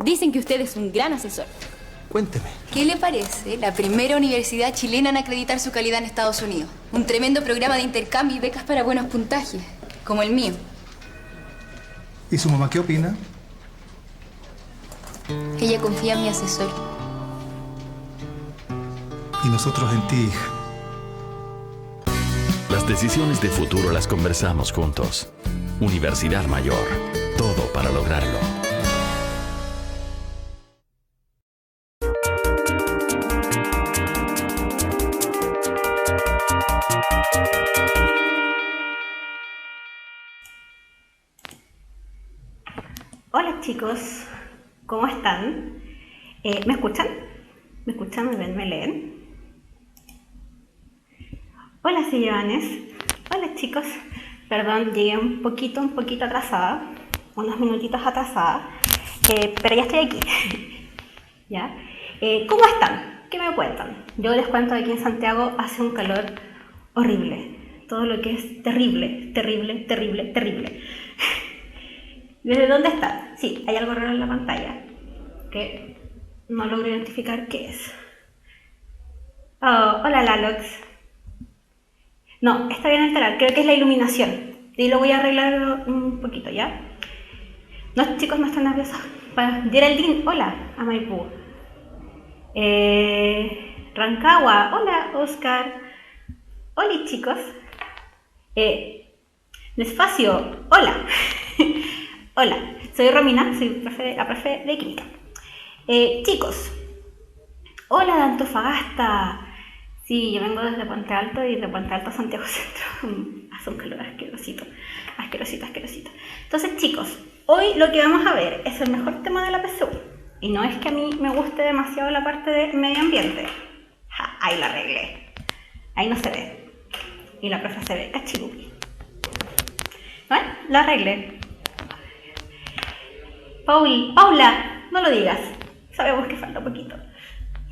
Dicen que usted es un gran asesor. Cuénteme. ¿Qué le parece la primera universidad chilena en acreditar su calidad en Estados Unidos? Un tremendo programa de intercambio y becas para buenos puntajes, como el mío. ¿Y su mamá qué opina? Ella confía en mi asesor. Y nosotros en ti, hija. Las decisiones de futuro las conversamos juntos. Universidad Mayor. Todo para lograrlo. Hola chicos, ¿cómo están? ¿Me escuchan? ¿Me escuchan? ¿Me ven? ¿Me leen? Hola Sillones. Hola chicos. Perdón, llegué un poquito atrasada, unos minutitos atrasada, pero ya estoy aquí. ¿Ya? ¿Cómo están? ¿Qué me cuentan? Yo les cuento que aquí en Santiago hace un calor horrible. Todo lo que es terrible. ¿Desde dónde están? Sí, hay algo raro en la pantalla que no logro identificar qué es. Oh, hola Lalox. No, está bien alterado, creo que es la iluminación. Y lo voy a arreglar un poquito, ¿ya? No, chicos, no están nerviosos. Geraldine, hola, a Maipú. Rancagua, hola, Oscar. Hola, chicos. Despacio, hola. Hola, soy Romina, soy la profe de química. Chicos, hola de Antofagasta. Sí, yo vengo desde Puente Alto y de Puente Alto a Santiago Centro. Hace un calor asquerosito. Entonces, chicos, hoy lo que vamos a ver es el mejor tema de la PSU. Y no es que a mí me guste demasiado la parte de medio ambiente. Ja, ahí la arreglé. Ahí no se ve. Y la profe se ve cachibuki. ¿Ven? La arreglé. Paula, no lo digas. Sabemos que falta poquito.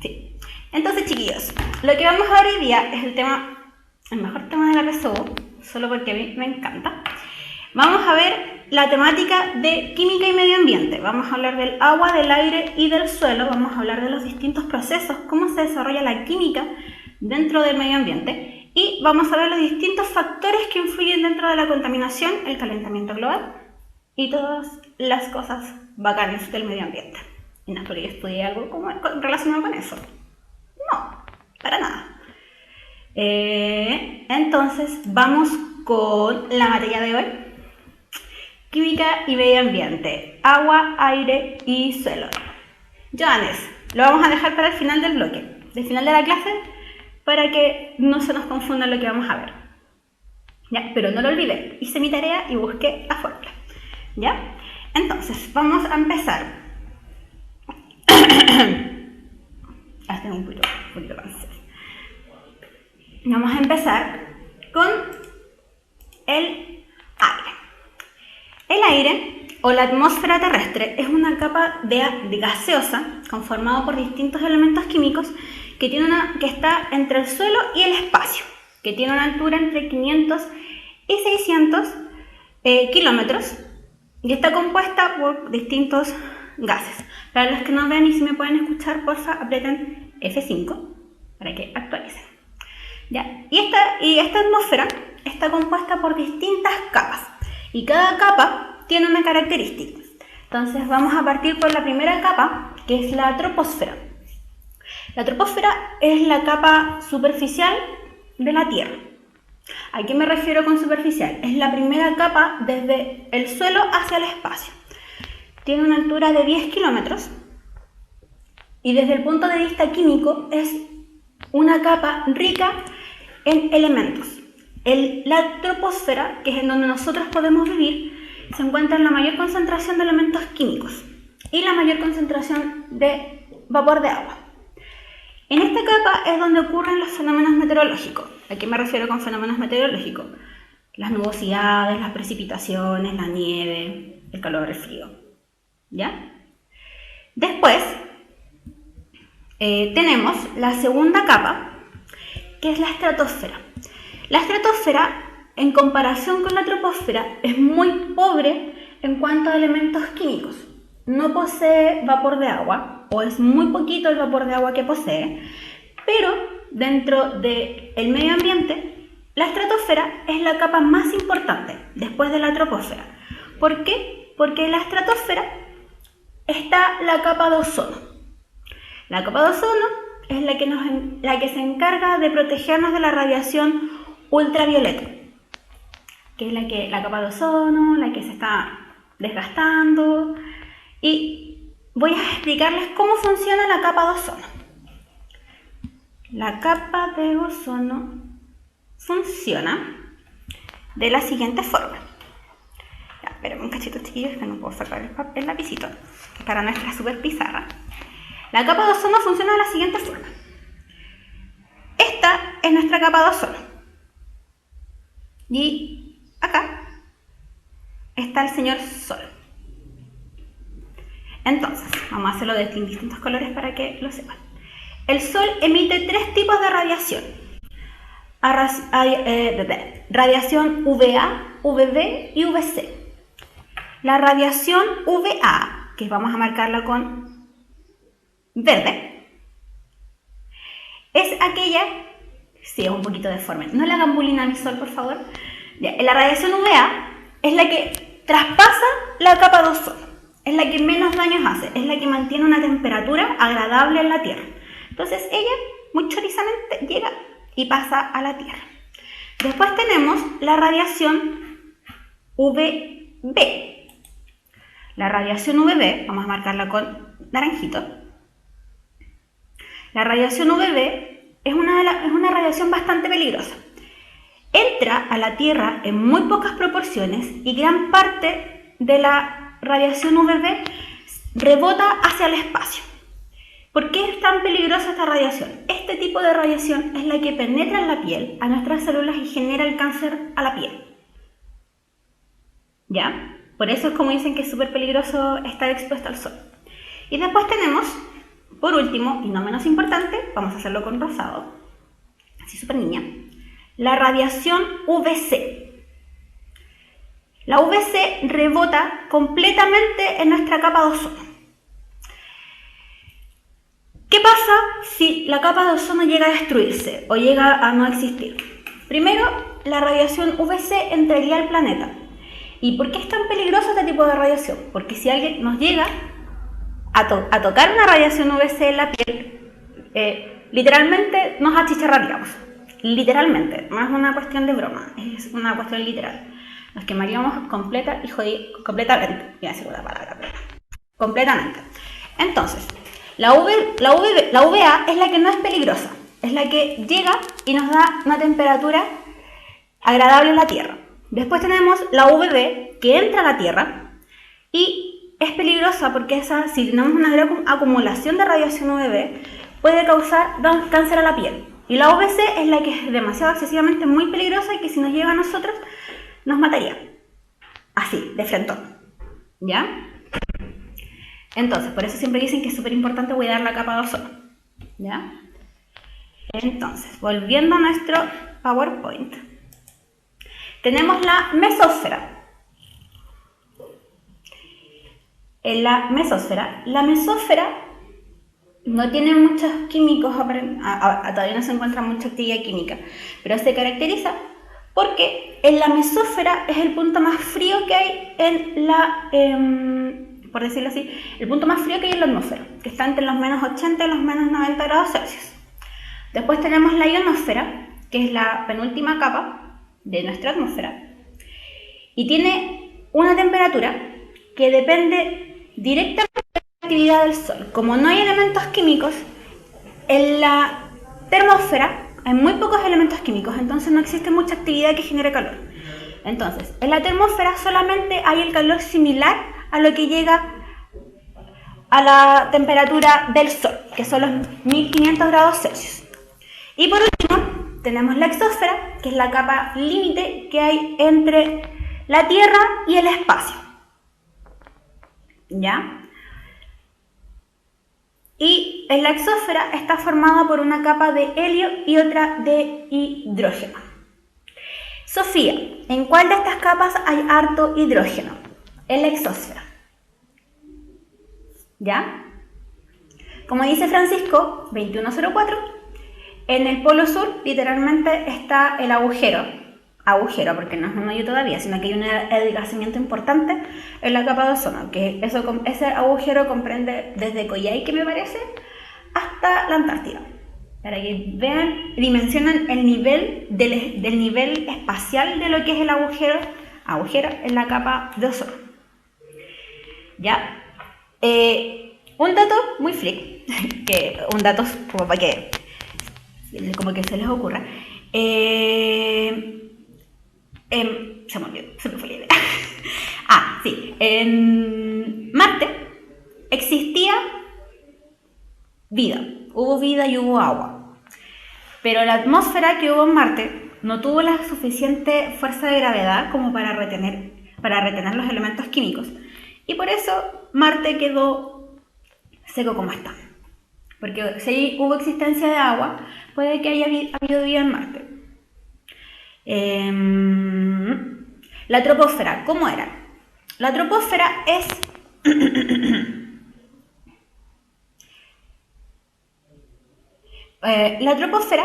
Sí. Entonces, chiquillos, lo que vamos a ver hoy día es el mejor tema de la PSU, solo porque a mí me encanta. Vamos a ver la temática de química y medio ambiente. Vamos a hablar del agua, del aire y del suelo. Vamos a hablar de los distintos procesos, cómo se desarrolla la química dentro del medio ambiente. Y vamos a ver los distintos factores que influyen dentro de la contaminación, el calentamiento global y todas las cosas bacanas del medio ambiente. Y no es porque yo estudié algo relacionado con eso. No, para nada. Entonces, vamos con la materia de hoy. Química y medio ambiente. Agua, aire y suelo. Johannes, lo vamos a dejar para el final del bloque, del final de la clase, para que no se nos confunda lo que vamos a ver. ¿Ya? Pero no lo olvidé, hice mi tarea y busqué la fórmula. ¿Ya? Entonces, vamos a empezar. Hasta un poquito más. Vamos a empezar con el aire. El aire o la atmósfera terrestre es una capa de gaseosa conformada por distintos elementos químicos que está entre el suelo y el espacio, que tiene una altura entre 500 y 600 kilómetros y está compuesta por distintos gases. Para los que no ven y si me pueden escuchar, porfa, aprieten F5 para que actualicen. ¿Ya? Y esta atmósfera está compuesta por distintas capas y cada capa tiene una característica. Entonces vamos a partir por la primera capa, que es la troposfera. La troposfera es la capa superficial de la Tierra. ¿A qué me refiero con superficial? Es la primera capa desde el suelo hacia el espacio. Tiene una altura de 10 kilómetros y desde el punto de vista químico es una capa rica en elementos. La troposfera, que es en donde nosotros podemos vivir, se encuentra en la mayor concentración de elementos químicos y la mayor concentración de vapor de agua. En esta capa es donde ocurren los fenómenos meteorológicos. ¿A qué me refiero con fenómenos meteorológicos? Las nubosidades, las precipitaciones, la nieve, el calor, el frío. ¿Ya? Después tenemos la segunda capa, que es la estratosfera. La estratosfera, en comparación con la troposfera, es muy pobre en cuanto a elementos químicos. no posee vapor de agua, o es muy poquito el vapor de agua que posee, pero dentro del medio ambiente, la estratosfera es la capa más importante después de la troposfera. ¿Por qué? Porque en la estratosfera está la capa de ozono. La capa de ozono es la que se encarga de protegernos de la radiación ultravioleta, que es la capa de ozono, la que se está desgastando. Y voy a explicarles cómo funciona la capa de ozono. La capa de ozono funciona de la siguiente forma. Ya, espérenme un cachito, chiquillos, que no puedo sacar el lapicito para nuestra super pizarra. La capa de ozono funciona de la siguiente forma. Esta es nuestra capa de ozono. Y acá está el señor Sol. Entonces, vamos a hacerlo de distintos colores para que lo sepan. El Sol emite 3 tipos de radiación. Radiación UVA, UVB y UVC. La radiación UVA, que vamos a marcarla con verde, es aquella... Sí, es un poquito deforme. No le hagan bullying a mi Sol, por favor. Ya, la radiación UVA es la que traspasa la capa de ozono. Es la que menos daños hace. Es la que mantiene una temperatura agradable en la Tierra. Entonces ella, muy chorizamente, llega y pasa a la Tierra. Después tenemos la radiación UVB. La radiación UVB, vamos a marcarla con naranjito. La radiación UVB es una radiación bastante peligrosa. Entra a la Tierra en muy pocas proporciones y gran parte de la radiación UVB rebota hacia el espacio. ¿Por qué es tan peligrosa esta radiación? Este tipo de radiación es la que penetra en la piel, a nuestras células, y genera el cáncer a la piel. ¿Ya? Por eso es como dicen que es súper peligroso estar expuesto al sol. Y después tenemos, por último, y no menos importante, vamos a hacerlo con rosado, así súper niña, la radiación UVC. La UVC rebota completamente en nuestra capa de ozono. ¿Qué pasa si la capa de ozono llega a destruirse o llega a no existir? Primero, la radiación UVC entraría al planeta. ¿Y por qué es tan peligroso este tipo de radiación? Porque si alguien nos llega a tocar una radiación UVC en la piel, literalmente nos achicharraríamos. Literalmente, no es una cuestión de broma, es una cuestión literal. Nos quemaríamos completamente. Voy a decir una palabra, pero completamente. Entonces, la UVA es la que no es peligrosa, es la que llega y nos da una temperatura agradable en la Tierra. Después tenemos la UVB, que entra a la Tierra y es peligrosa porque si tenemos una gran acumulación de radiación UVB, puede causar cáncer a la piel. Y la UVC es la que es demasiado excesivamente muy peligrosa y que si nos llega a nosotros, nos mataría. Así, de frentón. ¿Ya? Entonces, por eso siempre dicen que es súper importante cuidar la capa de ozono. ¿Ya? Entonces, volviendo a nuestro PowerPoint. Tenemos la mesósfera. En la mesósfera no tiene muchos químicos, todavía no se encuentra mucha actividad química, pero se caracteriza porque en la mesósfera es el punto más frío que hay en la, por decirlo así, el punto más frío que hay en la atmósfera, que está entre los menos 80 y los menos 90 grados Celsius. Después tenemos la ionosfera, que es la penúltima capa de nuestra atmósfera, y tiene una temperatura que depende directamente de la actividad del Sol. Como no hay elementos químicos, en la termósfera hay muy pocos elementos químicos, entonces no existe mucha actividad que genere calor. Entonces, en la termósfera solamente hay el calor similar a lo que llega a la temperatura del Sol, que son los 1500 grados Celsius. Y por último, tenemos la exósfera, que es la capa límite que hay entre la Tierra y el espacio. ¿Ya? Y en la exósfera está formada por una capa de helio y otra de hidrógeno. Sofía, ¿en cuál de estas capas hay harto hidrógeno? En la exósfera. ¿Ya? Como dice Francisco 2104, en el polo sur literalmente está el agujero, porque no es un hoyo todavía, sino que hay un adelgazamiento importante en la capa de ozono, que ese agujero comprende desde Coyhaique, me parece, hasta la Antártida. Para que vean, dimensionan el nivel del nivel espacial de lo que es el agujero en la capa de ozono. ¿Ya? Un dato muy freak, un dato como para que como que se les ocurra. Se me olvidó, se me fue la idea. Sí. En Marte existía vida. Hubo vida y hubo agua. Pero la atmósfera que hubo en Marte no tuvo la suficiente fuerza de gravedad como para retener los elementos químicos. Y por eso Marte quedó seco como está. Porque si hubo existencia de agua, puede que haya habido vida en Marte. La troposfera, ¿cómo era? La troposfera es... La troposfera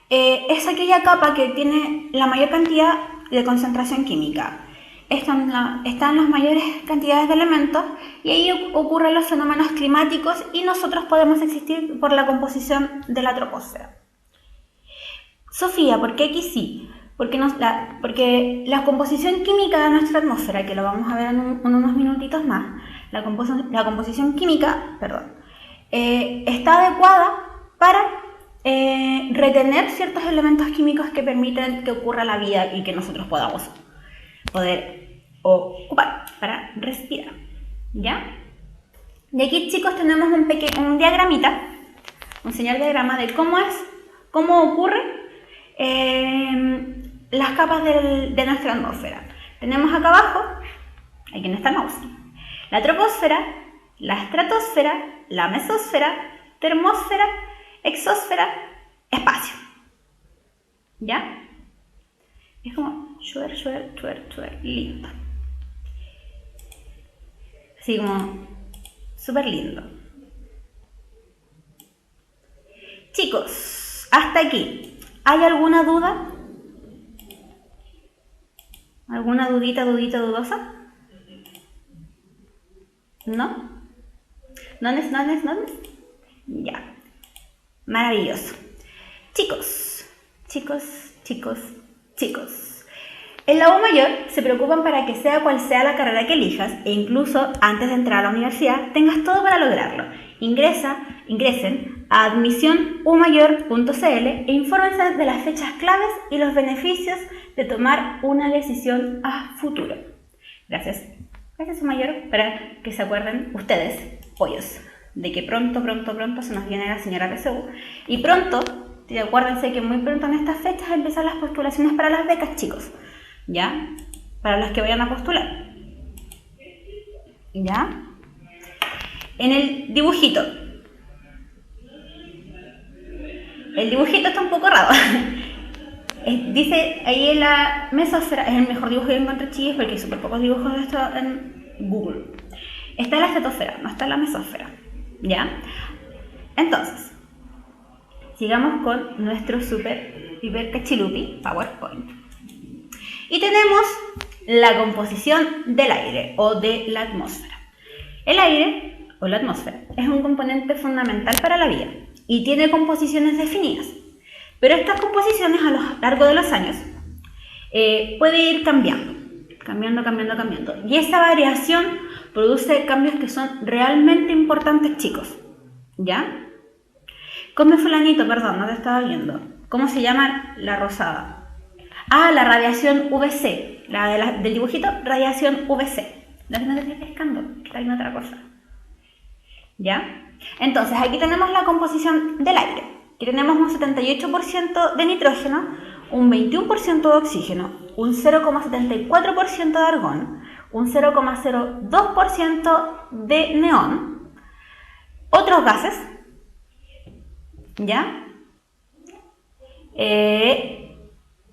es aquella capa que tiene la mayor cantidad de concentración química. Están las mayores cantidades de elementos y ahí ocurren los fenómenos climáticos y nosotros podemos existir por la composición de la troposfera. Sofía, ¿por qué aquí sí? Porque la composición química de nuestra atmósfera, que lo vamos a ver en unos minutitos más, la composición química, está adecuada para retener ciertos elementos químicos que permiten que ocurra la vida y que nosotros podamos poder ocupar para respirar, ¿ya? Y aquí, chicos, tenemos un diagramita, un señal diagrama de cómo ocurre las capas de nuestra atmósfera. Tenemos acá abajo, aquí no está el mouse, la troposfera, la estratosfera, la mesosfera, termósfera, exósfera, espacio. ¿Ya? Es como lindo. Así como súper lindo. Chicos, hasta aquí. ¿Hay alguna duda? ¿Alguna dudosa? ¿No? ¿Nones? Ya. Maravilloso. Chicos. En la U mayor se preocupan para que sea cual sea la carrera que elijas e incluso antes de entrar a la universidad tengas todo para lograrlo. Ingresen a admisionumayor.cl e infórmense de las fechas claves y los beneficios de tomar una decisión a futuro. Gracias U mayor, para que se acuerden ustedes, pollos, de que pronto se nos viene la señora PSU y pronto, acuérdense que muy pronto en estas fechas empiezan las postulaciones para las becas, chicos, ¿ya? Para los que vayan a postular, ¿ya? En el dibujito está un poco raro. Dice ahí en la mesosfera, es el mejor dibujo que encontré, chicos, porque hay súper pocos dibujos de esto en Google. Está la estratosfera, no está la mesosfera, ¿ya? Entonces, sigamos con nuestro super hiper cachilupi PowerPoint. Y tenemos la composición del aire o de la atmósfera. El aire o la atmósfera es un componente fundamental para la vida y tiene composiciones definidas. Pero estas composiciones a lo largo de los años puede ir cambiando. Y esa variación produce cambios que son realmente importantes, chicos. ¿Ya? Come fulanito, perdón, no te estaba viendo. ¿Cómo se llama la rosada? La radiación UVC. Del dibujito, radiación UVC. No te estoy pescando, que está viendo otra cosa. ¿Ya? Entonces, aquí tenemos la composición del aire. Aquí tenemos un 78% de nitrógeno, un 21% de oxígeno, un 0,74% de argón, un 0,02% de neón, otros gases, ¿ya?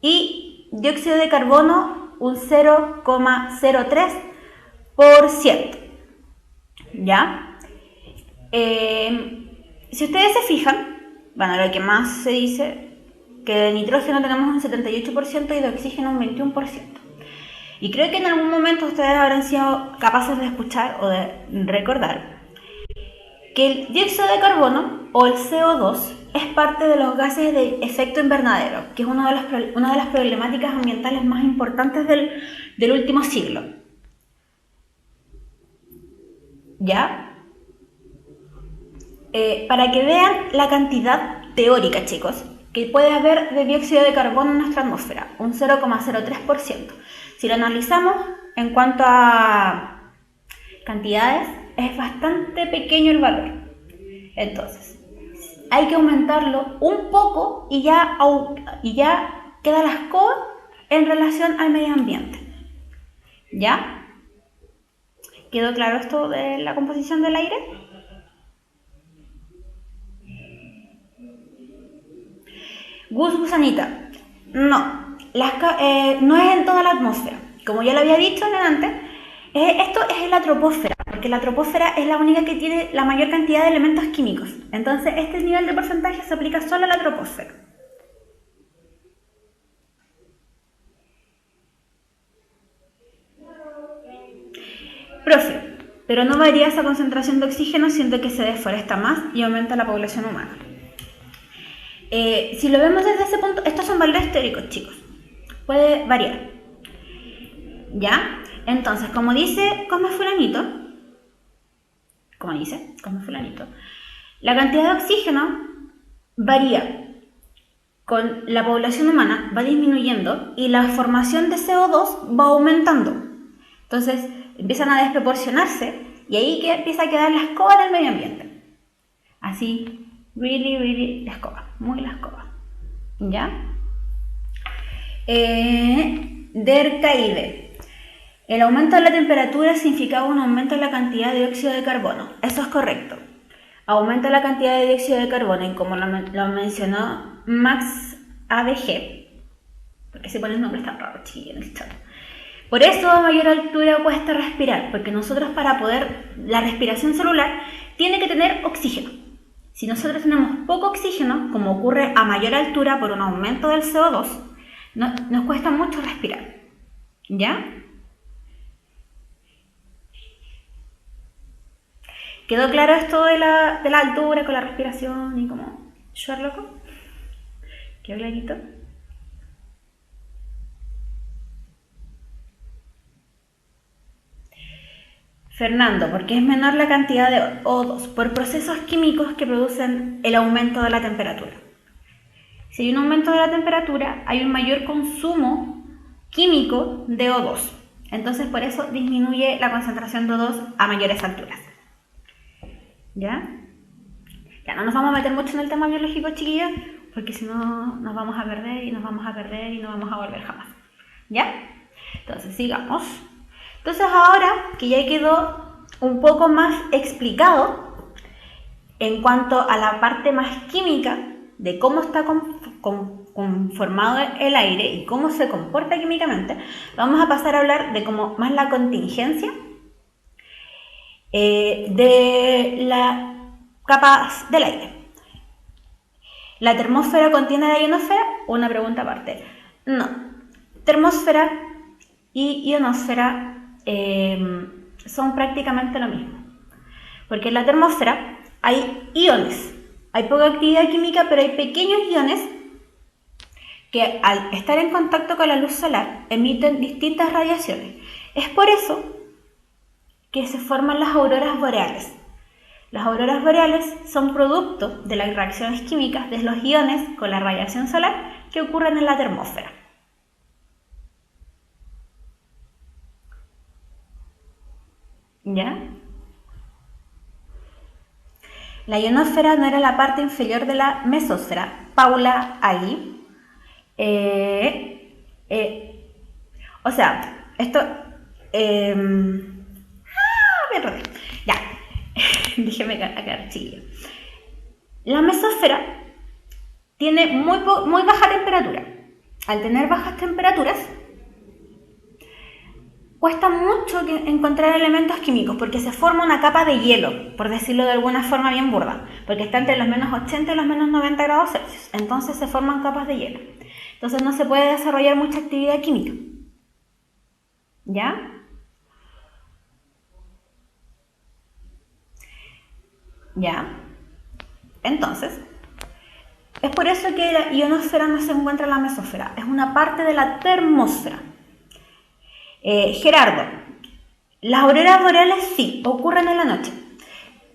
Y dióxido de carbono, un 0,03%, ¿ya? Si ustedes se fijan, bueno, lo que más se dice, que de nitrógeno tenemos un 78% y de oxígeno un 21%. Y creo que en algún momento ustedes habrán sido capaces de escuchar o de recordar que el dióxido de carbono o el CO2 es parte de los gases de efecto invernadero, que es una de las problemáticas ambientales más importantes del último siglo. ¿Ya? Para que vean la cantidad teórica, chicos, que puede haber de dióxido de carbono en nuestra atmósfera, un 0,03%. Si lo analizamos en cuanto a cantidades, es bastante pequeño el valor. Entonces, hay que aumentarlo un poco y ya queda la escoba en relación al medio ambiente. ¿Ya? ¿Quedó claro esto de la composición del aire? Gusanita, no, no es en toda la atmósfera. Como ya lo había dicho antes, esto es en la troposfera, porque la troposfera es la única que tiene la mayor cantidad de elementos químicos. Entonces, este nivel de porcentaje se aplica solo a la troposfera. Profe, pero no varía esa concentración de oxígeno, siendo que se deforesta más y aumenta la población humana. Si lo vemos desde ese punto, estos son valores teóricos, chicos. Puede variar. ¿Ya? Entonces, como dice Cosme Fulanito, la cantidad de oxígeno varía con la población humana, va disminuyendo y la formación de CO2 va aumentando. Entonces, empiezan a desproporcionarse y ahí empieza a quedar la escoba del medio ambiente. Así, really la escoba, muy la escoba. ¿Ya? Dercaide. El aumento de la temperatura significaba un aumento en la cantidad de dióxido de carbono. Eso es correcto. Aumenta la cantidad de dióxido de carbono y como lo mencionó Max ABG, porque se ponen nombres tan raros, chiquillos, en el chat. Por eso a mayor altura cuesta respirar, porque nosotros la respiración celular tiene que tener oxígeno. Si nosotros tenemos poco oxígeno, como ocurre a mayor altura por un aumento del CO2, nos cuesta mucho respirar. ¿Ya? ¿Quedó claro esto de la altura con la respiración y como Sherlock? ¿Quedó clarito? Fernando, porque es menor la cantidad de O2 por procesos químicos que producen el aumento de la temperatura. Si hay un aumento de la temperatura, hay un mayor consumo químico de O2. Entonces, por eso disminuye la concentración de O2 a mayores alturas. ¿Ya? Ya no nos vamos a meter mucho en el tema biológico, chiquillos, porque si no nos vamos a perder y nos vamos a perder y no vamos a volver jamás. ¿Ya? Entonces, sigamos. Entonces, ahora que ya quedó un poco más explicado en cuanto a la parte más química de cómo está conformado el aire y cómo se comporta químicamente, vamos a pasar a hablar de cómo más la contingencia de las capas del aire. ¿La termósfera contiene la ionosfera? Una pregunta aparte. No. Termósfera y ionosfera son prácticamente lo mismo. Porque en la termósfera hay iones. Hay poca actividad química, pero hay pequeños iones que al estar en contacto con la luz solar emiten distintas radiaciones. Es por eso que se forman las auroras boreales. Las auroras boreales son producto de las reacciones químicas de los iones con la radiación solar que ocurren en la termósfera. ¿Ya? La ionosfera no era la parte inferior de la mesósfera. Paula Agui. O sea, esto... me enredé. Ya. Déjeme acá, chiquillo. La mesósfera tiene muy baja temperatura. Al tener bajas temperaturas, cuesta mucho encontrar elementos químicos porque se forma una capa de hielo, por decirlo de alguna forma bien burda, porque está entre los menos 80 y los menos 90 grados Celsius, entonces se forman capas de hielo. Entonces no se puede desarrollar mucha actividad química. ¿Ya? ¿Ya? Entonces, es por eso que la ionosfera no se encuentra en la mesósfera, es una parte de la termósfera. Gerardo, las auroras boreales sí, ocurren en la noche,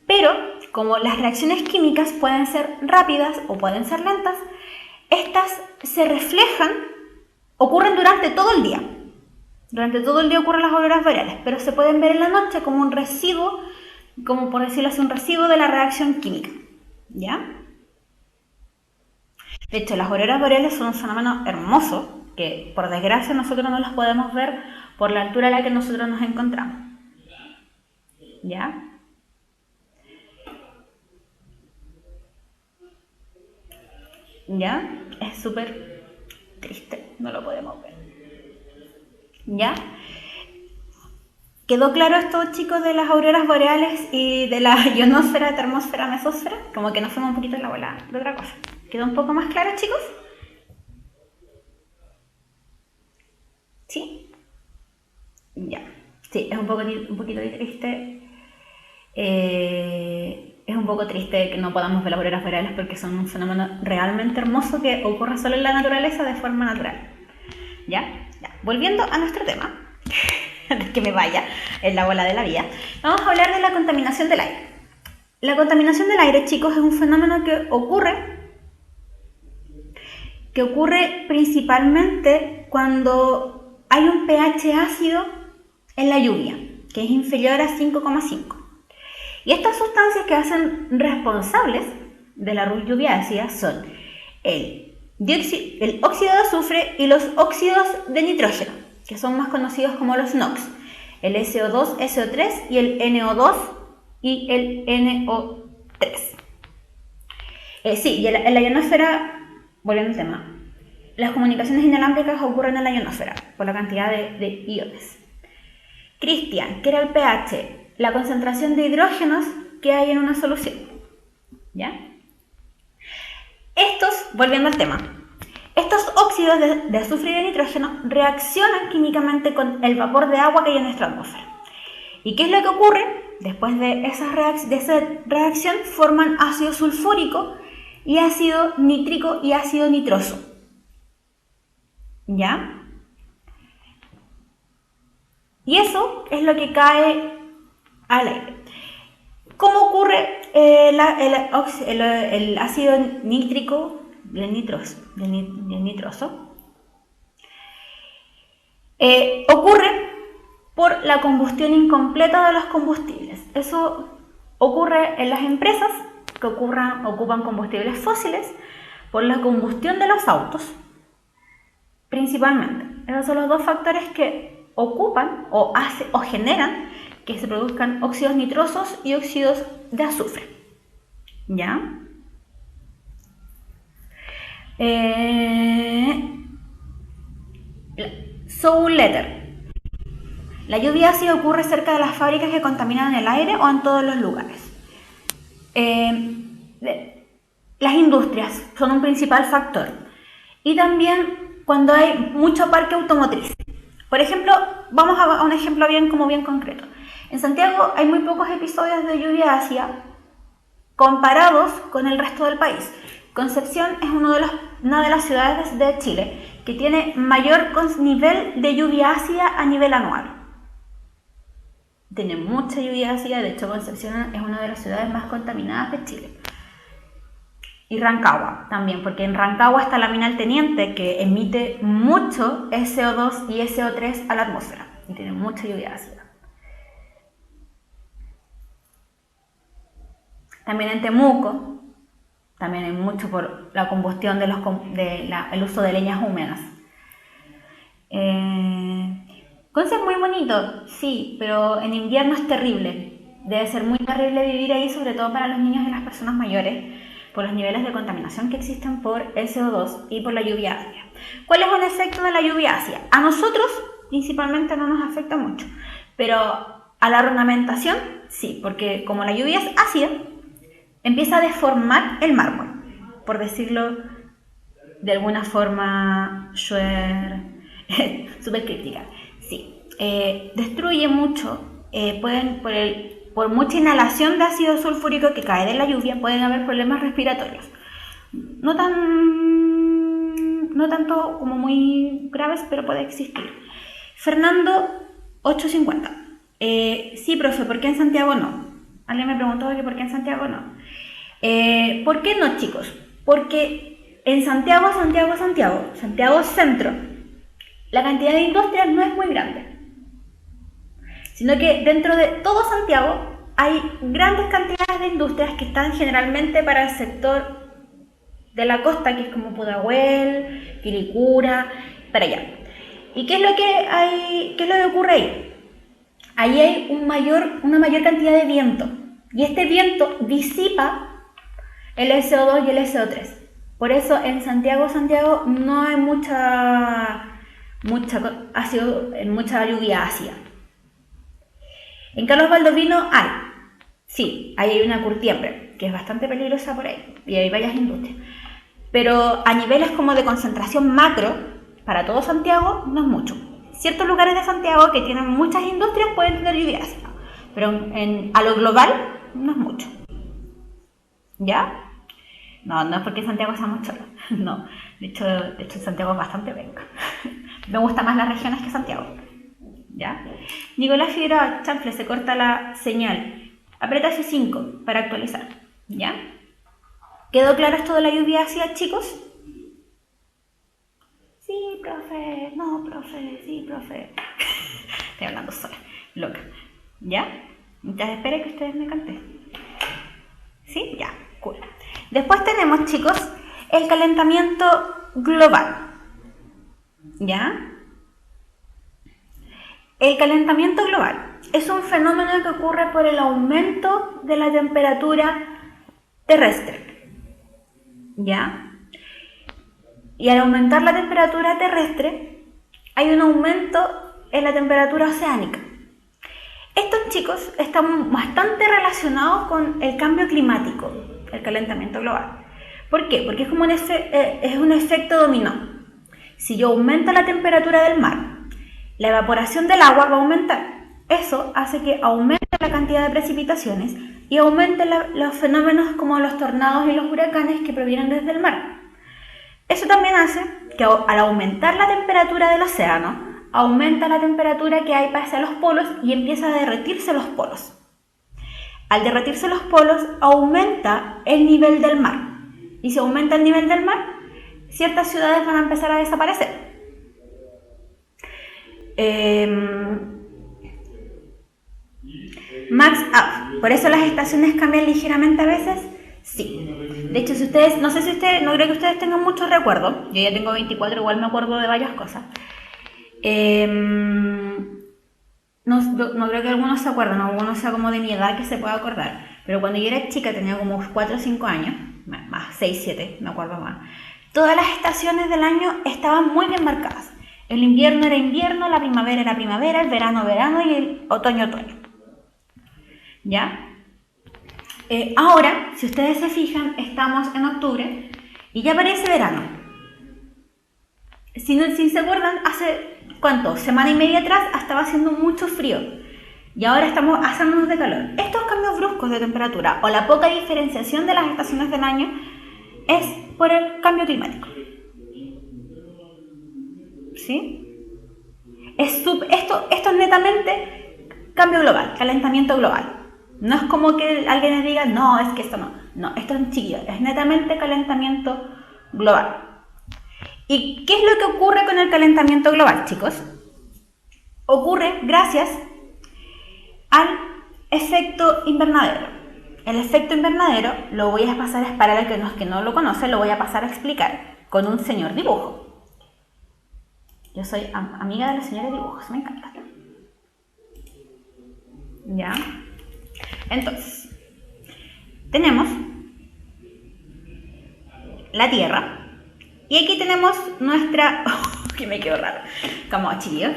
pero como las reacciones químicas pueden ser rápidas o pueden ser lentas, estas se reflejan, ocurren durante todo el día. Durante todo el día ocurren las auroras boreales, pero se pueden ver en la noche como un residuo, como por decirlo así, un residuo de la reacción química. ¿Ya? De hecho, las auroras boreales son un fenómeno hermoso que, por desgracia, nosotros no las podemos ver por la altura a la que nosotros nos encontramos. ¿Ya? ¿Ya? Es súper triste, no lo podemos ver. ¿Ya? ¿Quedó claro esto, chicos, de las auroras boreales y de la ionosfera, termósfera, mesósfera? Como que nos fuimos un poquito en la bola de otra cosa. ¿Quedó un poco más claro, chicos? ¿Sí? Ya. Sí, es un poquito triste. Es un poco triste que no podamos ver las auroras boreales porque son un fenómeno realmente hermoso que ocurre solo en la naturaleza de forma natural. ¿Ya? Ya. Volviendo a nuestro tema, antes que me vaya en la bola de la vida, vamos a hablar de la contaminación del aire. La contaminación del aire, chicos, es un fenómeno que ocurre principalmente cuando hay un pH ácido en la lluvia, que es inferior a 5,5. Y estas sustancias que hacen responsables de la lluvia ácida son el óxido de azufre y los óxidos de nitrógeno, que son más conocidos como los NOx, el SO2, SO3 y el NO2 y el NO3. Sí, y en la ionosfera, volviendo al tema, las comunicaciones inalámbricas ocurren en la ionosfera por la cantidad de iones. Cristian, ¿qué era el pH? La concentración de hidrógenos que hay en una solución. ¿Ya? Volviendo al tema, estos óxidos de azufre y de nitrógeno reaccionan químicamente con el vapor de agua que hay en nuestra atmósfera. ¿Y qué es lo que ocurre? Después de esa reacción forman ácido sulfúrico y ácido nítrico y ácido nitroso. ¿Ya? Y eso es lo que cae al aire. ¿Cómo ocurre el ácido nítrico del nitroso? Ocurre por la combustión incompleta de los combustibles. Eso ocurre en las empresas que ocupan combustibles fósiles por la combustión de los autos, principalmente. Esos son los dos factores que ocupan o generan que se produzcan óxidos nitrosos y óxidos de azufre. ¿Ya? Letter. La lluvia ácida ocurre cerca de las fábricas que contaminan el aire o en todos los lugares. Las industrias son un principal factor. Y también cuando hay mucho parque automotriz. Por ejemplo, vamos a un ejemplo bien concreto. En Santiago hay muy pocos episodios de lluvia ácida comparados con el resto del país. Concepción es una de las ciudades de Chile que tiene mayor nivel de lluvia ácida a nivel anual. Tiene mucha lluvia ácida, de hecho Concepción es una de las ciudades más contaminadas de Chile. Y Rancagua también, porque en Rancagua está la mina El Teniente, que emite mucho SO2 y SO3 a la atmósfera y tiene mucha lluvia ácida. También en Temuco, también hay mucho por la combustión el uso de leñas húmedas. Conce es muy bonito, sí, pero en invierno es terrible. Debe ser muy terrible vivir ahí, sobre todo para los niños y las personas mayores, por los niveles de contaminación que existen por el CO2 y por la lluvia ácida. ¿Cuál es el efecto de la lluvia ácida? A nosotros principalmente no nos afecta mucho. Pero a la ornamentación, sí, porque como la lluvia es ácida, empieza a deformar el mármol, por decirlo de alguna forma súper crítica. Sí, destruye mucho, por mucha inhalación de ácido sulfúrico que cae de la lluvia, pueden haber problemas respiratorios. No tanto como muy graves, pero puede existir. Fernando 850. Sí, profe, ¿por qué en Santiago no? Alguien me preguntó que por qué en Santiago no. ¿Por qué no, chicos? Porque en Santiago Centro, la cantidad de industrias no es muy grande, sino que dentro de todo Santiago hay grandes cantidades de industrias que están generalmente para el sector de la costa, que es como Pudahuel, Quilicura, para allá. ¿Y qué es lo que ocurre ahí? Ahí hay una mayor cantidad de viento, y este viento disipa el SO2 y el SO3. Por eso en Santiago no hay mucha lluvia ácida. En Carlos Baldovino hay una curtiembre, que es bastante peligrosa por ahí, y hay varias industrias. Pero a niveles como de concentración macro, para todo Santiago, no es mucho. Ciertos lugares de Santiago que tienen muchas industrias pueden tener lluvia ácida, pero a lo global no es mucho. ¿Ya? No es porque Santiago sea mucho. No, de hecho Santiago es bastante venga. Me gustan más las regiones que Santiago. ¿Ya? Nicolás Figueroa Chanfle, se corta la señal. Aprieta F5 para actualizar. ¿Ya? ¿Quedó claro esto de la lluvia ácida, chicos? Sí, profe. No, profe. Sí, profe. Estoy hablando sola. Loca. ¿Ya? Mientras espere que ustedes me canten. ¿Sí? Ya. Cool. Después tenemos, chicos, el calentamiento global. ¿Ya? El calentamiento global es un fenómeno que ocurre por el aumento de la temperatura terrestre. ¿Ya? Y al aumentar la temperatura terrestre, hay un aumento en la temperatura oceánica. Estos, chicos, están bastante relacionados con el cambio climático, el calentamiento global. ¿Por qué? Porque es un efecto dominó. Si yo aumento la temperatura del mar, la evaporación del agua va a aumentar. Eso hace que aumente la cantidad de precipitaciones y aumente los fenómenos como los tornados y los huracanes que provienen desde el mar. Eso también hace que al aumentar la temperatura del océano, aumenta la temperatura que hay hacia los polos y empieza a derretirse los polos. Al derretirse los polos, aumenta el nivel del mar. Y si aumenta el nivel del mar, ciertas ciudades van a empezar a desaparecer. Max up. Por eso las estaciones cambian ligeramente a veces. Sí. De hecho, no creo que ustedes tengan mucho recuerdo. Yo ya tengo 24, igual me acuerdo de varias cosas. No creo que algunos se acuerden, algunos sea como de mi edad que se pueda acordar. Pero cuando yo era chica, tenía como 4 o 5 años, más 6, 7, me acuerdo más. Todas las estaciones del año estaban muy bien marcadas. El invierno era invierno, la primavera era primavera, el verano verano y el otoño otoño. ¿Ya? Ahora, si ustedes se fijan, estamos en octubre y ya parece verano. Si se acuerdan, hace ¿cuánto? Semana y media atrás estaba haciendo mucho frío y ahora estamos haciéndonos de calor. Estos cambios bruscos de temperatura o la poca diferenciación de las estaciones del año es por el cambio climático. ¿Sí? Esto es netamente cambio global, calentamiento global. No es como que alguien les diga, no, es que esto no. No, esto es chiquillo, es netamente calentamiento global. ¿Y qué es lo que ocurre con el calentamiento global, chicos? Ocurre gracias al efecto invernadero. El efecto invernadero lo voy a pasar, para los que no lo conocen, lo voy a pasar a explicar con un señor dibujo. Yo soy amiga de los señores dibujos, me encanta. ¿Ya? Entonces, tenemos la Tierra y aquí tenemos nuestra... que me quedó raro. Como chiquillos.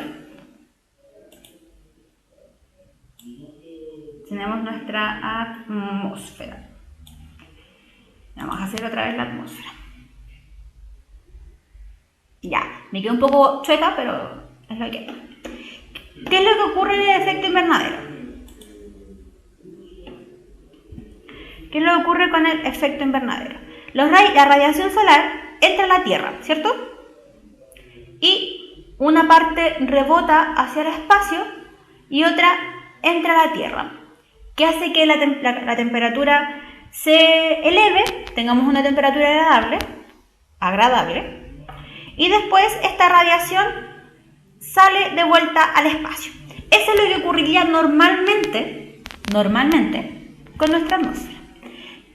tenemos nuestra atmósfera. Vamos a hacer otra vez la atmósfera. Ya, me quedó un poco chueca, pero es lo que hay. ¿Qué es lo que ocurre en el efecto invernadero? ¿Qué es lo que ocurre con el efecto invernadero? La radiación solar entra a la Tierra, ¿cierto? Y una parte rebota hacia el espacio y otra entra a la Tierra, que hace que la temperatura se eleve, tengamos una temperatura agradable, y después esta radiación sale de vuelta al espacio. Eso es lo que ocurriría normalmente con nuestra atmósfera.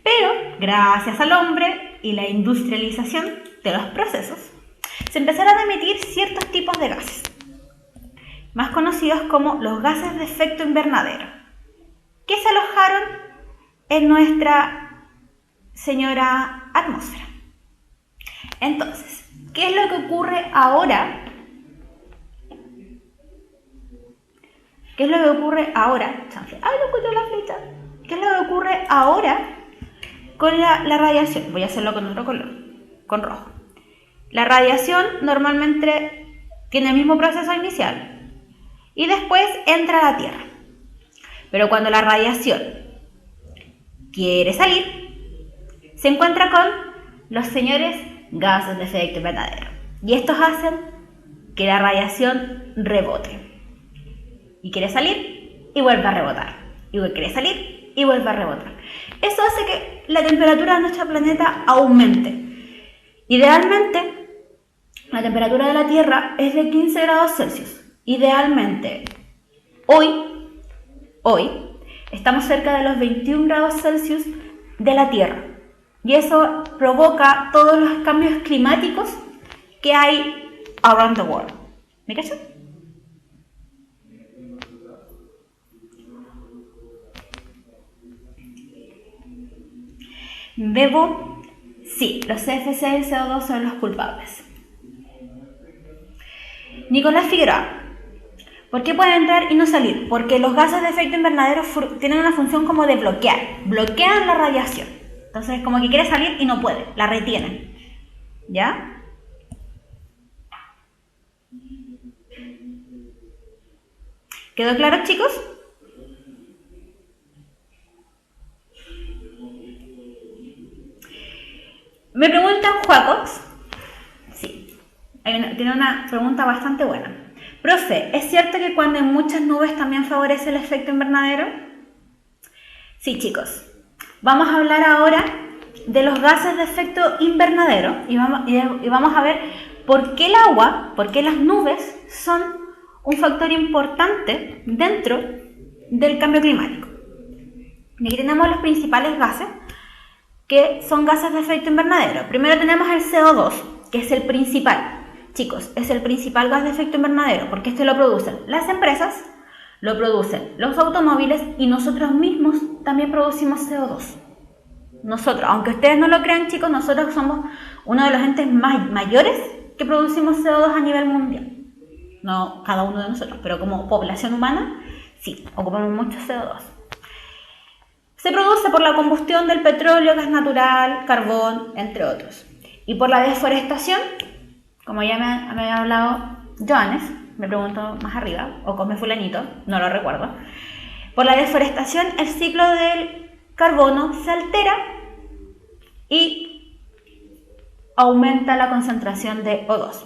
Pero gracias al hombre y la industrialización de los procesos, se empezaron a emitir ciertos tipos de gases, más conocidos como los gases de efecto invernadero, que se alojaron en nuestra señora atmósfera. Entonces, ¿qué es lo que ocurre ahora? ¿Qué es lo que ocurre ahora? ¡Ay, no encuentro la flecha! ¿Qué es lo que ocurre ahora con la radiación? Voy a hacerlo con otro color, con rojo. La radiación normalmente tiene el mismo proceso inicial y después entra a la Tierra. Pero cuando la radiación quiere salir, se encuentra con los señores gases de efecto invernadero. Y estos hacen que la radiación rebote. Y quiere salir y vuelve a rebotar. Y quiere salir y vuelve a rebotar. Eso hace que la temperatura de nuestro planeta aumente. Idealmente, la temperatura de la Tierra es de 15 grados Celsius. Idealmente, hoy estamos cerca de los 21 grados Celsius de la Tierra. Y eso provoca todos los cambios climáticos que hay around the world. ¿Me cachas? Bebo, sí, los CFC y el CO2 son los culpables. Nicolás Figueroa, ¿por qué pueden entrar y no salir? Porque los gases de efecto invernadero tienen una función como de bloquean la radiación. Entonces, como que quiere salir y no puede, la retienen. ¿Ya? ¿Quedó claro, chicos? Me preguntan Juacox. Sí, tiene una pregunta bastante buena. Profe, ¿es cierto que cuando hay muchas nubes también favorece el efecto invernadero? Sí, chicos. Vamos a hablar ahora de los gases de efecto invernadero y vamos a ver por qué el agua, por qué las nubes son un factor importante dentro del cambio climático. Y aquí tenemos los principales gases, que son gases de efecto invernadero. Primero tenemos el CO2, que es el principal. Chicos, es el principal gas de efecto invernadero, porque este lo producen las empresas, lo producen los automóviles y nosotros mismos también producimos CO2. Nosotros, aunque ustedes no lo crean, chicos, nosotros somos uno de los entes mayores que producimos CO2 a nivel mundial. No cada uno de nosotros, pero como población humana, sí, ocupamos mucho CO2. Se produce por la combustión del petróleo, gas natural, carbón, entre otros. Y por la deforestación, como ya me había hablado Johannes, me pregunto más arriba, o come fulanito, no lo recuerdo. Por la deforestación, el ciclo del carbono se altera y aumenta la concentración de O2.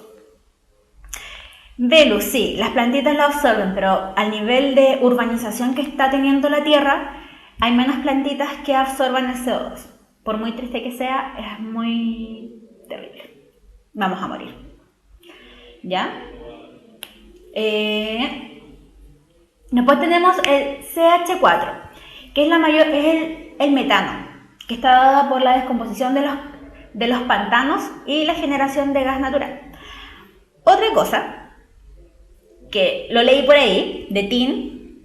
Velus, sí, las plantitas la absorben, pero al nivel de urbanización que está teniendo la Tierra, hay menos plantitas que absorban el CO2. Por muy triste que sea, es muy terrible. Vamos a morir. ¿Ya? Después tenemos el CH4, que es el metano, que está dado por la descomposición de los pantanos y la generación de gas natural. Otra cosa, que lo leí por ahí, de Tin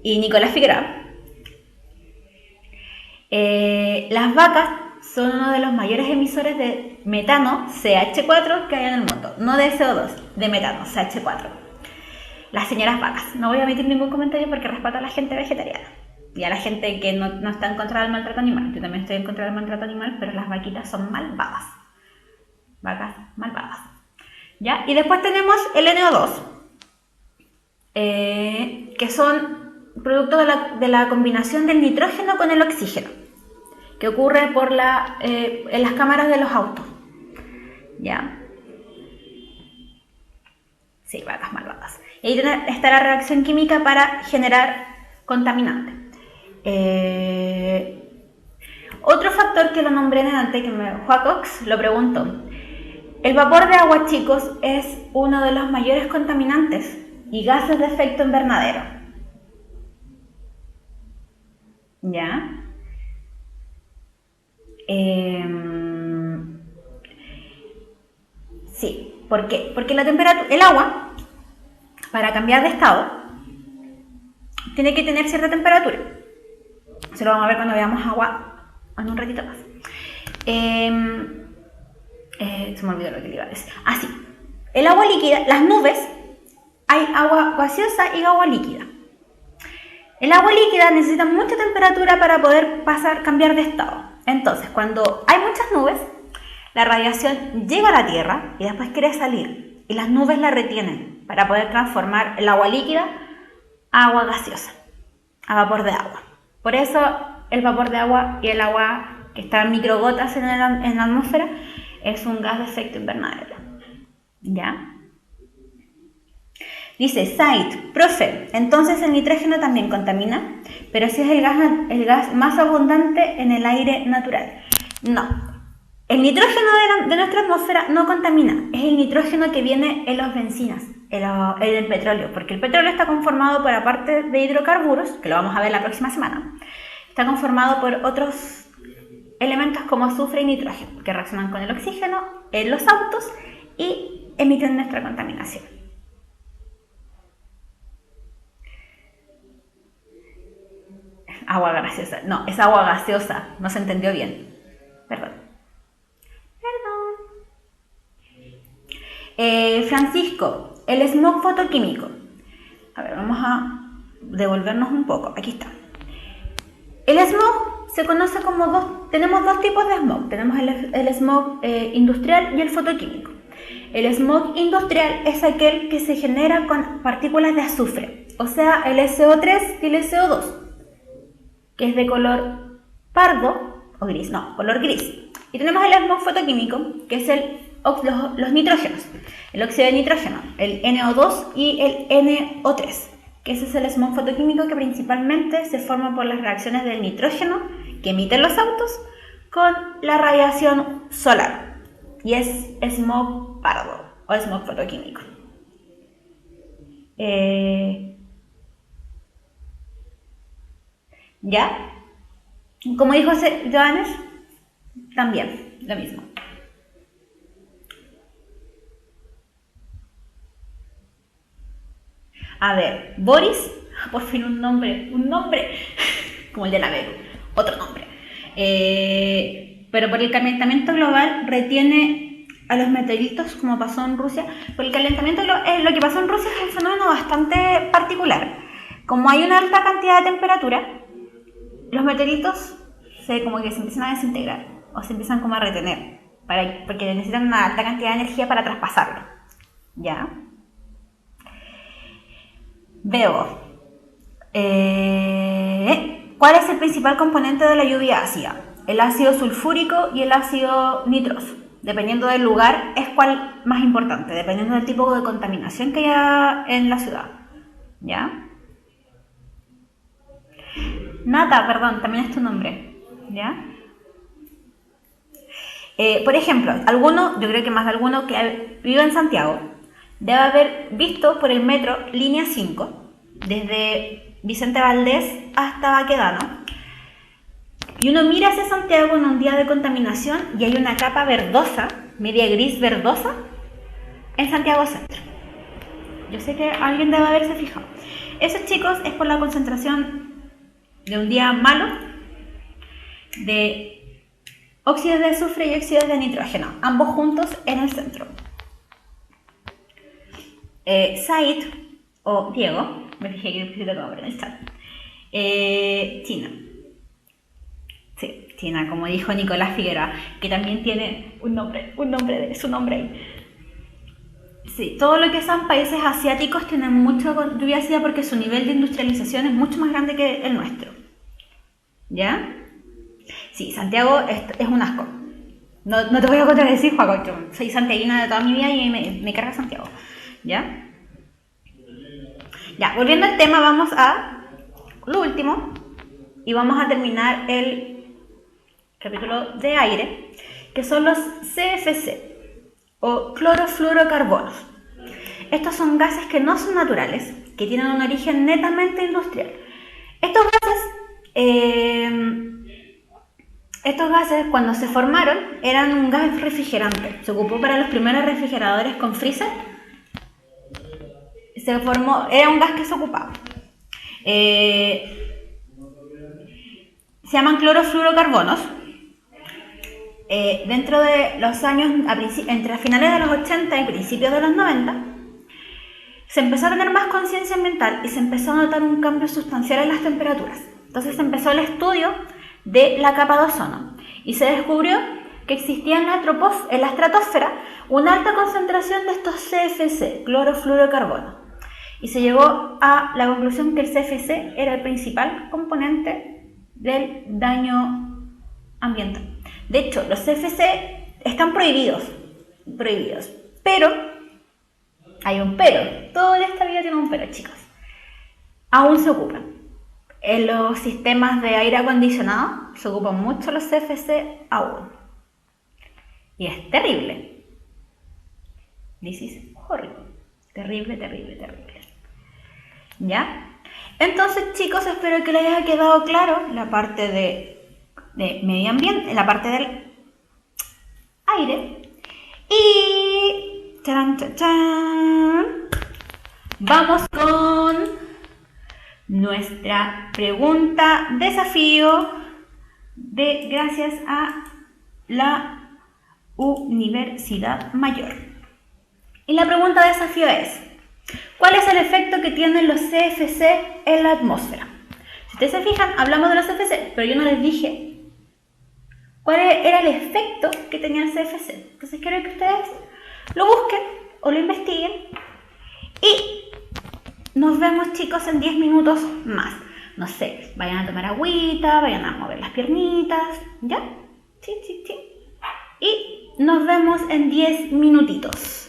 y Nicolás Figueroa, las vacas son uno de los mayores emisores de metano, CH4, que hay en el mundo. No de CO2, de metano, CH4. las señoras vacas. No voy a emitir ningún comentario porque respeto a la gente vegetariana y a la gente que no está en contra del maltrato animal. Yo también estoy en contra del maltrato animal, pero las vaquitas son malvadas. Vacas malvadas. ¿Ya? Y después tenemos el NO2, que son producto de la combinación del nitrógeno con el oxígeno, que ocurre en las cámaras de los autos. ¿Ya? Sí, vacas malvadas. Y ahí está la reacción química para generar contaminante. Otro factor que lo nombré antes, que Joacox lo preguntó. El vapor de agua, chicos, es uno de los mayores contaminantes y gases de efecto invernadero. ¿Ya? Sí, ¿por qué? Porque el agua, para cambiar de estado, tiene que tener cierta temperatura. Eso lo vamos a ver cuando veamos agua en un ratito más. Se me olvidó lo que le iba a decir. Así, el agua líquida, las nubes, hay agua gaseosa y agua líquida. El agua líquida necesita mucha temperatura para poder cambiar de estado. Entonces, cuando hay muchas nubes, la radiación llega a la Tierra y después quiere salir. Y las nubes la retienen para poder transformar el agua líquida a agua gaseosa, a vapor de agua. Por eso el vapor de agua y el agua que está en microgotas en la atmósfera es un gas de efecto invernadero. ¿Ya? Dice Said, profe, entonces el nitrógeno también contamina, pero si es el gas más abundante en el aire natural. No, el nitrógeno de nuestra atmósfera no contamina, es el nitrógeno que viene en las bencinas, en el petróleo, porque el petróleo está conformado por, aparte de hidrocarburos, que lo vamos a ver la próxima semana, está conformado por otros elementos como azufre y nitrógeno, que reaccionan con el oxígeno en los autos y emiten nuestra contaminación. Agua gaseosa. No, es agua gaseosa. No se entendió bien. Perdón. Francisco, el smog fotoquímico. A ver, vamos a devolvernos un poco. Aquí está. El smog se conoce como tenemos dos tipos de smog. Tenemos el smog industrial y el fotoquímico. El smog industrial es aquel que se genera con partículas de azufre, o sea, el SO3 y el SO2. Que es de color pardo o gris, no, color gris. Y tenemos el smog fotoquímico, que es los nitrógenos, el óxido de nitrógeno, el NO2 y el NO3, que ese es el smog fotoquímico que principalmente se forma por las reacciones del nitrógeno que emiten los autos con la radiación solar, y es smog pardo o smog fotoquímico. ¿Ya? Como dijo Johannes, también, lo mismo. A ver, Boris, por fin un nombre, como el de la Vero, otro nombre. Pero por el calentamiento global retiene a los meteoritos, como pasó en Rusia. Por el calentamiento, lo que pasó en Rusia es un fenómeno bastante particular. Como hay una alta cantidad de temperatura, los meteoritos como que se empiezan a desintegrar o se empiezan como a retener porque necesitan una alta cantidad de energía para traspasarlo. ¿Ya? Veo. ¿Cuál es el principal componente de la lluvia ácida? El ácido sulfúrico y el ácido nitroso. Dependiendo del lugar, es cuál más importante, dependiendo del tipo de contaminación que haya en la ciudad. ¿Ya? Nata, perdón, también es tu nombre, ¿ya? Por ejemplo, yo creo que más de alguno que vive en Santiago, debe haber visto por el metro línea 5, desde Vicente Valdés hasta Baquedano, y uno mira hacia Santiago en un día de contaminación y hay una capa verdosa, media gris verdosa, en Santiago Centro. Yo sé que alguien debe haberse fijado. Eso, chicos, es por la concentración de un día malo de óxidos de azufre y óxidos de nitrógeno, ambos juntos en el centro. Said, o Diego, me fijé que pusiste tu nombre en el chat. China. Sí, China, como dijo Nicolás Figueroa, que también tiene su nombre ahí. Sí, todo lo que son países asiáticos tienen mucha diversidad porque su nivel de industrialización es mucho más grande que el nuestro. ¿Ya? Sí, Santiago es un asco. No te voy a contradecir, Juaco, yo soy santiaguina de toda mi vida y me carga Santiago. ¿Ya? Ya, volviendo al tema, vamos a lo último y vamos a terminar el capítulo de aire, que son los CFC o clorofluorocarbonos. Estos son gases que no son naturales, que tienen un origen netamente industrial. Estos gases cuando se formaron eran un gas refrigerante. Se ocupó para los primeros refrigeradores con freezer. Era un gas que se ocupaba. Se llaman clorofluorocarbonos. Dentro de los años, entre finales de los 80 y principios de los 90, se empezó a tener más conciencia ambiental y se empezó a notar un cambio sustancial en las temperaturas. Entonces se empezó el estudio de la capa de ozono y se descubrió que existía en la estratosfera una alta concentración de estos CFC, clorofluorocarbonos, y se llegó a la conclusión que el CFC era el principal componente del daño ambiental. De hecho, los CFC están prohibidos, pero hay un pero. Toda esta vida tiene un pero, chicos. Aún se ocupan. En los sistemas de aire acondicionado se ocupan mucho los CFC aún. Y es terrible. This is horrible. Terrible. ¿Ya? Entonces, chicos, espero que les haya quedado claro la parte de medio ambiente, la parte del aire. Y vamos con nuestra pregunta desafío gracias a la Universidad Mayor. Y la pregunta desafío es: ¿cuál es el efecto que tienen los CFC en la atmósfera? Si ustedes se fijan, hablamos de los CFC, pero yo no les dije cuál era el efecto que tenía el CFC. Entonces quiero que ustedes lo busquen o lo investiguen. Y nos vemos, chicos, en 10 minutos más. No sé, vayan a tomar agüita, vayan a mover las piernitas, ¿ya? Sí. Y nos vemos en 10 minutitos.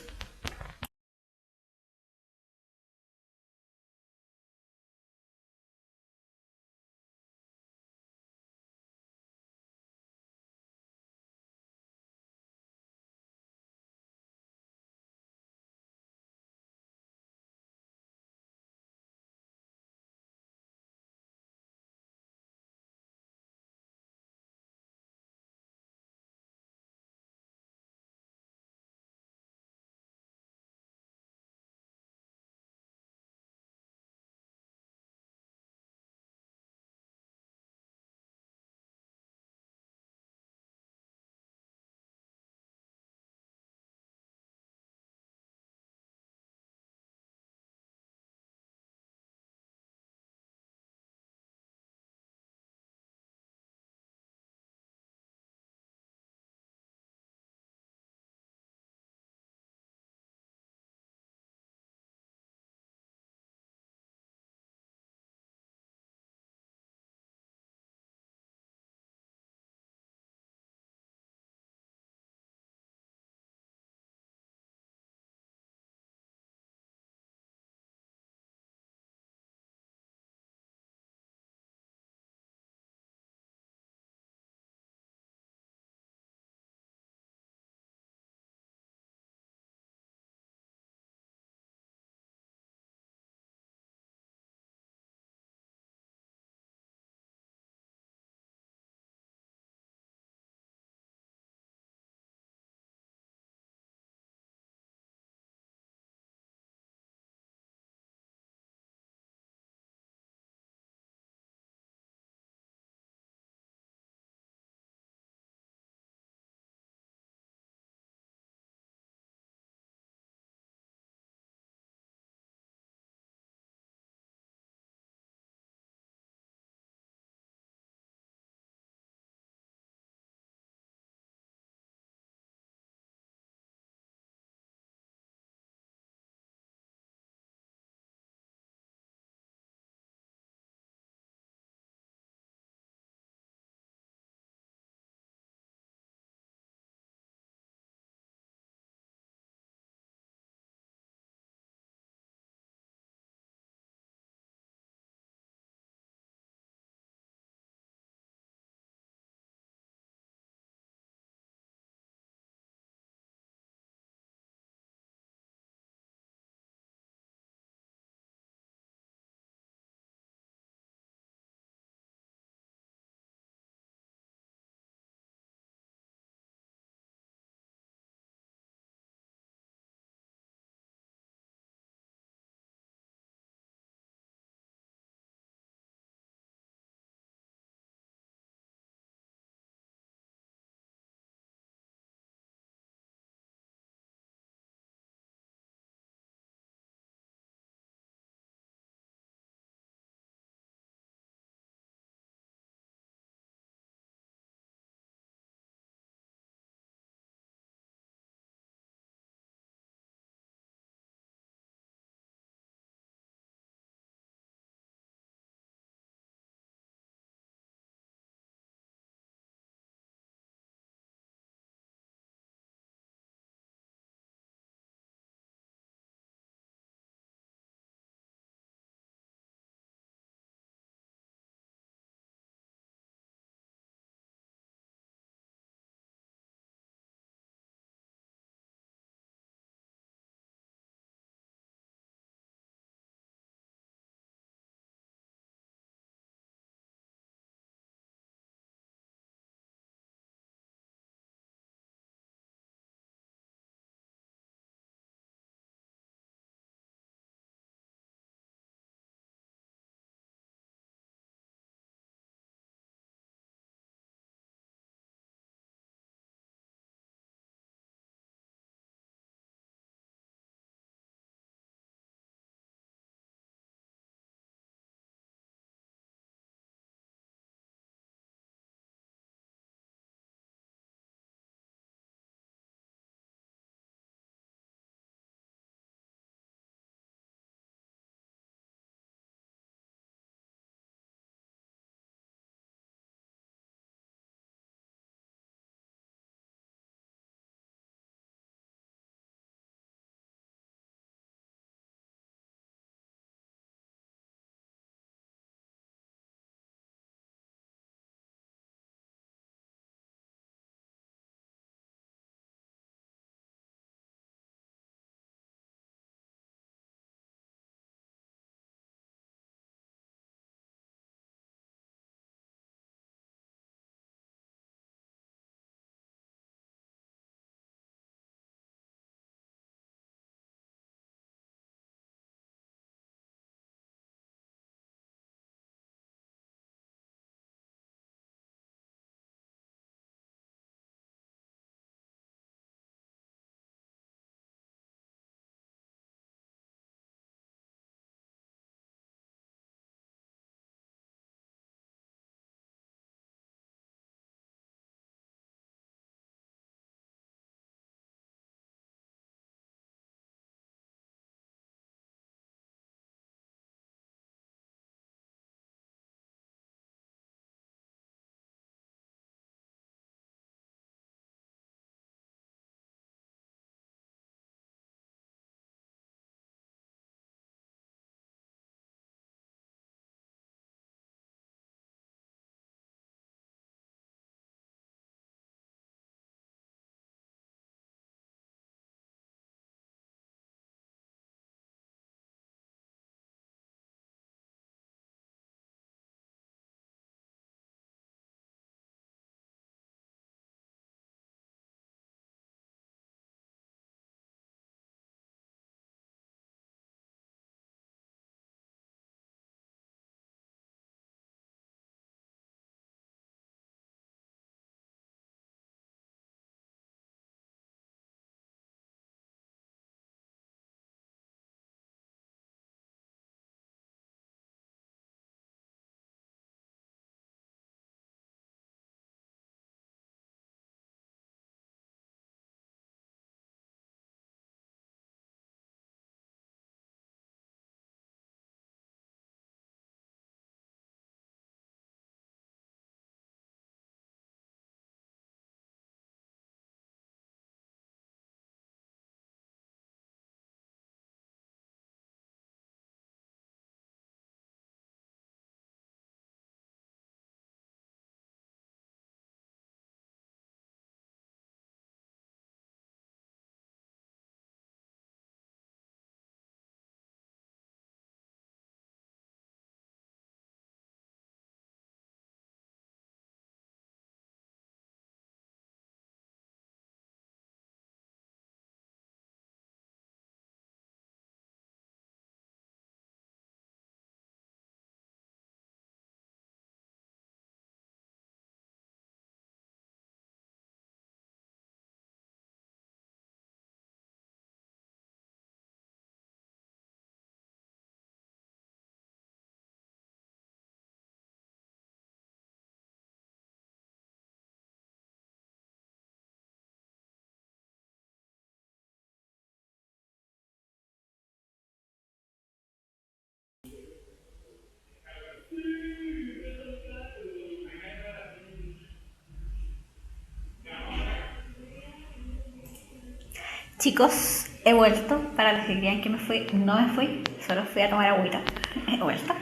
chicos, he vuelto. Para los que crean que me fui, no me fui, solo fui a tomar agüita. He vuelto.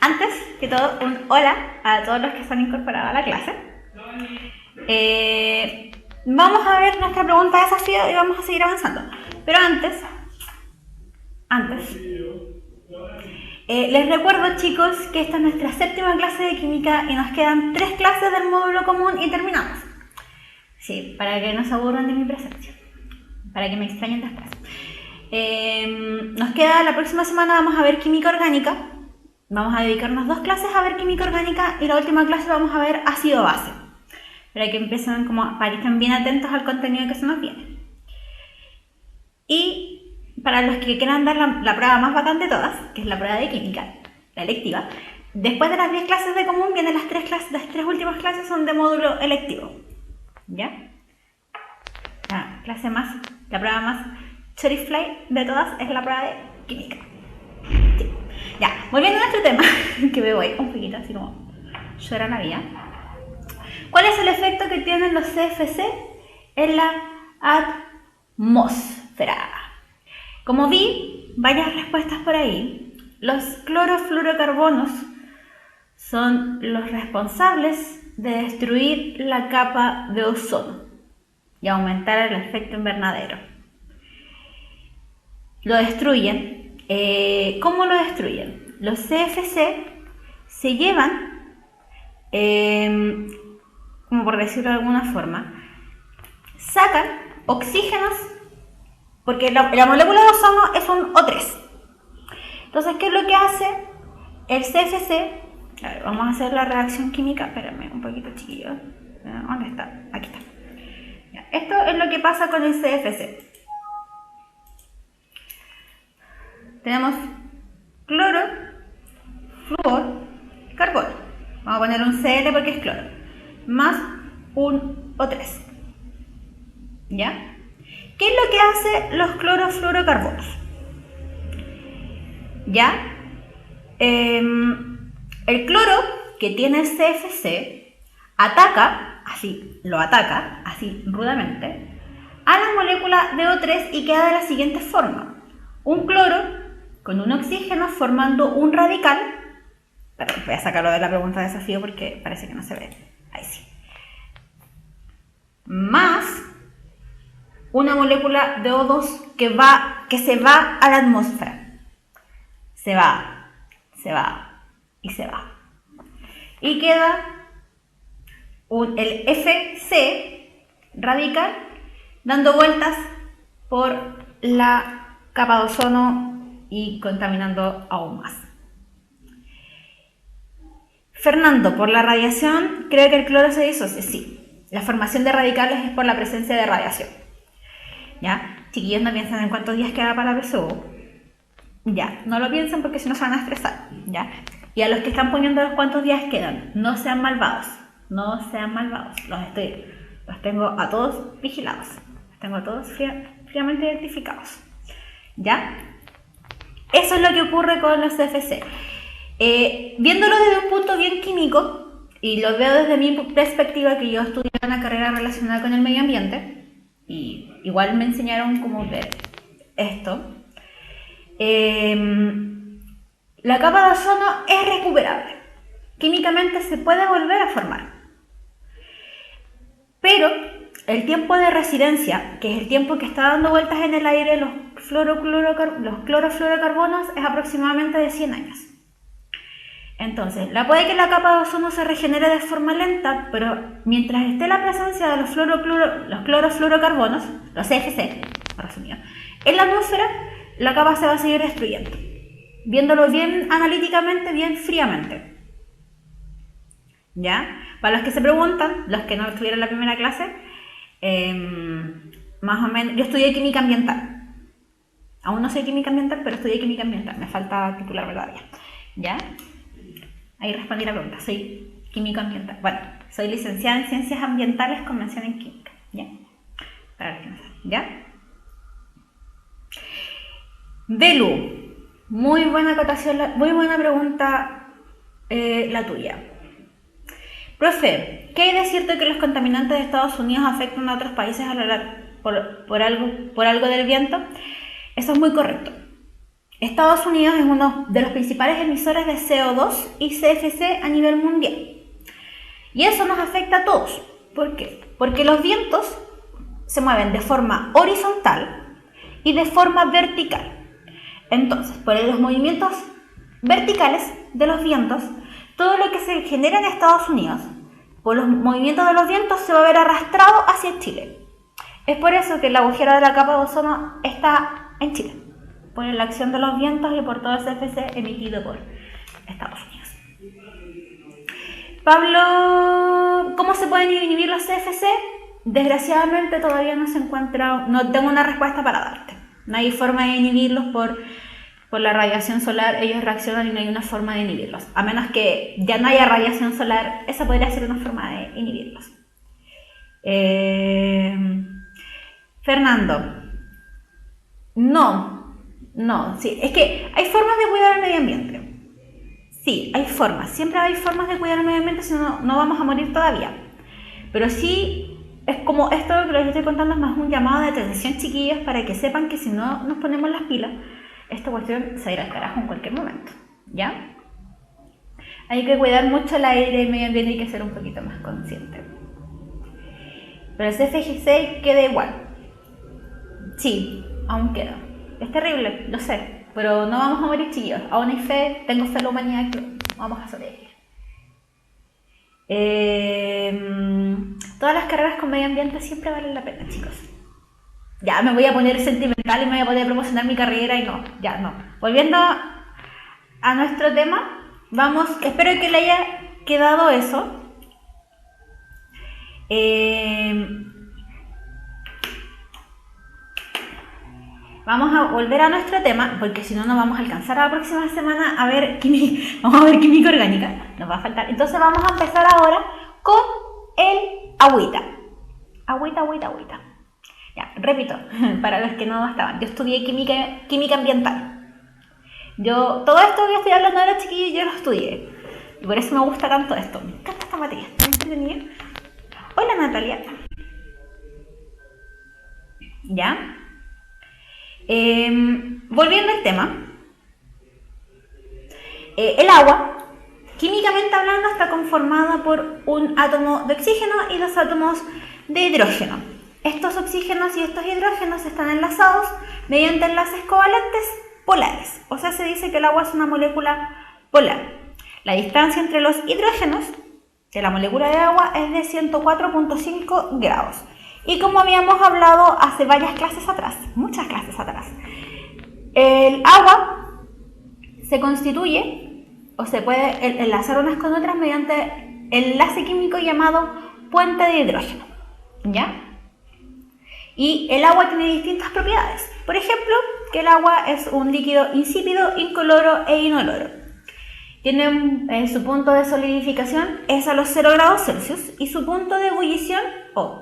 Antes que todo, un hola a todos los que se han incorporado a la clase. Vamos a ver nuestra pregunta de desafío y vamos a seguir avanzando. Pero antes, les recuerdo, chicos, que esta es nuestra 7ª clase de química y nos quedan 3 clases del módulo común y terminamos. Sí, para que no se aburran de mi presencia, para que me extrañen después. Nos queda la próxima semana, vamos a ver química orgánica. Vamos a dedicarnos 2 clases a ver química orgánica y la última clase vamos a ver ácido base. Para que empiecen para que estén bien atentos al contenido que se nos viene. Y para los que quieran dar la prueba más bacán de todas, que es la prueba de química, la electiva, después de las 10 clases de común vienen las 3 últimas clases son de módulo electivo. ¿Ya? La prueba más chorifly de todas es la prueba de química. Sí. Ya, volviendo a nuestro tema, que me voy un poquito así como llora la vida. ¿Cuál es el efecto que tienen los CFC en la atmósfera? Como vi varias respuestas por ahí, los clorofluorocarbonos son los responsables de destruir la capa de ozono y aumentar el efecto invernadero. Lo destruyen. ¿Cómo lo destruyen? Los CFC se llevan, como por decirlo de alguna forma, sacan oxígenos, porque la molécula de ozono es un O3. Entonces, ¿qué es lo que hace el CFC? A ver, vamos a hacer la reacción química. Espérame un poquito, chiquillos. ¿Dónde está? Aquí está. Ya, esto es lo que pasa con el CFC. Tenemos cloro, flúor, carbono. Vamos a poner un Cl porque es cloro. Más un O3. ¿Ya? ¿Qué es lo que hacen los clorofluorocarbonos? ¿Ya? El cloro que tiene CFC lo ataca, así rudamente, a la molécula de O3 y queda de la siguiente forma. Un cloro con un oxígeno formando un radical. Perdón, voy a sacarlo de la pregunta de desafío porque parece que no se ve. Ahí sí. Más una molécula de O2 que se va a la atmósfera. Se va y se va. Y queda el FC radical dando vueltas por la capa de ozono y contaminando aún más. Fernando, ¿por la radiación cree que el cloro se disocia? Sí, la formación de radicales es por la presencia de radiación. ¿Ya? Chiquillos, no piensen en cuántos días queda para la PSU. Ya, no lo piensen porque si no se van a estresar. ¿Ya? Y a los que están poniendo los cuántos días quedan, no sean malvados. No sean malvados. Los tengo a todos vigilados. Los tengo a todos fríamente identificados. ¿Ya? Eso es lo que ocurre con los CFC. Viéndolo desde un punto bien químico, y lo veo desde mi perspectiva, que yo estudié una carrera relacionada con el medio ambiente, y igual me enseñaron cómo ver esto. La capa de ozono es recuperable. Químicamente se puede volver a formar. Pero el tiempo de residencia, que es el tiempo que está dando vueltas en el aire los clorofluorocarbonos, es aproximadamente de 100 años. Entonces, puede que la capa de ozono se regenere de forma lenta, pero mientras esté la presencia de los clorofluorocarbonos, los CFC, resumido, en la atmósfera, la capa se va a seguir destruyendo. Viéndolo bien analíticamente, bien fríamente. ¿Ya? Para los que se preguntan, los que no estuvieron en la primera clase, más o menos, yo estudié química ambiental. Aún no soy química ambiental, pero estudié química ambiental. Me falta titularme todavía. ¿Ya? Ahí respondí la pregunta. Soy química ambiental. Bueno, soy licenciada en Ciencias Ambientales con mención en Química. ¿Ya? Para los que no saben. ¿Ya? Belu. Muy buena acotación, muy buena pregunta la tuya. Profe, ¿qué hay de cierto que los contaminantes de Estados Unidos afectan a otros países a lo largo? por algo del viento. Eso es muy correcto. Estados Unidos es uno de los principales emisores de CO2 y CFC a nivel mundial. Y eso nos afecta a todos. ¿Por qué? Porque los vientos se mueven de forma horizontal y de forma vertical. Entonces, por los movimientos verticales de los vientos, todo lo que se genera en Estados Unidos, por los movimientos de los vientos, se va a ver arrastrado hacia Chile. Es por eso que el agujero de la capa de ozono está en Chile, por la acción de los vientos y por todo el CFC emitido por Estados Unidos. Pablo, ¿cómo se pueden inhibir los CFC? Desgraciadamente todavía no se encuentra, no tengo una respuesta para darte. No hay forma de inhibirlos por la radiación solar. Ellos reaccionan y no hay una forma de inhibirlos. A menos que ya no haya radiación solar, esa podría ser una forma de inhibirlos. Fernando, no, sí, es que hay formas de cuidar el medio ambiente. Sí, hay formas, siempre hay formas de cuidar el medio ambiente, si no, no vamos a morir todavía. Pero sí, es como esto que les estoy contando, es más un llamado de atención, chiquillos, para que sepan que si no nos ponemos las pilas, esta cuestión se irá al carajo en cualquier momento, ¿ya? Hay que cuidar mucho el aire y el medio ambiente, hay que ser un poquito más consciente. Pero el CFC queda igual. Sí, aún queda. Es terrible, lo sé. Pero no vamos a morir, chillos. Aún hay fe, tengo fe en la humanidad que vamos a sobrevivir. Todas las carreras con medio ambiente siempre valen la pena, chicos. Ya me voy a poner sentimental y me voy a poder promocionar mi carrera y no, ya no. Volviendo a nuestro tema, vamos, espero que le haya quedado eso. Vamos a volver a nuestro tema, porque si no, no vamos a alcanzar a la próxima semana a ver vamos a ver química orgánica, nos va a faltar. Entonces vamos a empezar ahora con el agüita. Agüita. Ya, repito, para los que no estaban, yo estudié química ambiental. Todo esto que estoy hablando ahora, chiquillos, yo lo estudié. Y por eso me gusta tanto esto. Me encanta esta materia, está muy entretenida. Hola, Natalia. ¿Ya? Volviendo al tema, el agua, químicamente hablando, está conformada por un átomo de oxígeno y dos átomos de hidrógeno. Estos oxígenos y estos hidrógenos están enlazados mediante enlaces covalentes polares. O sea, se dice que el agua es una molécula polar. La distancia entre los hidrógenos de la molécula de agua es de 104.5 grados. Y como habíamos hablado hace varias clases atrás, muchas clases atrás, el agua se constituye o se puede enlazar unas con otras mediante el enlace químico llamado puente de hidrógeno, ¿ya? Y el agua tiene distintas propiedades. Por ejemplo, que el agua es un líquido insípido, incoloro e inoloro. Tiene su punto de solidificación es a los 0 grados Celsius y su punto de ebullición,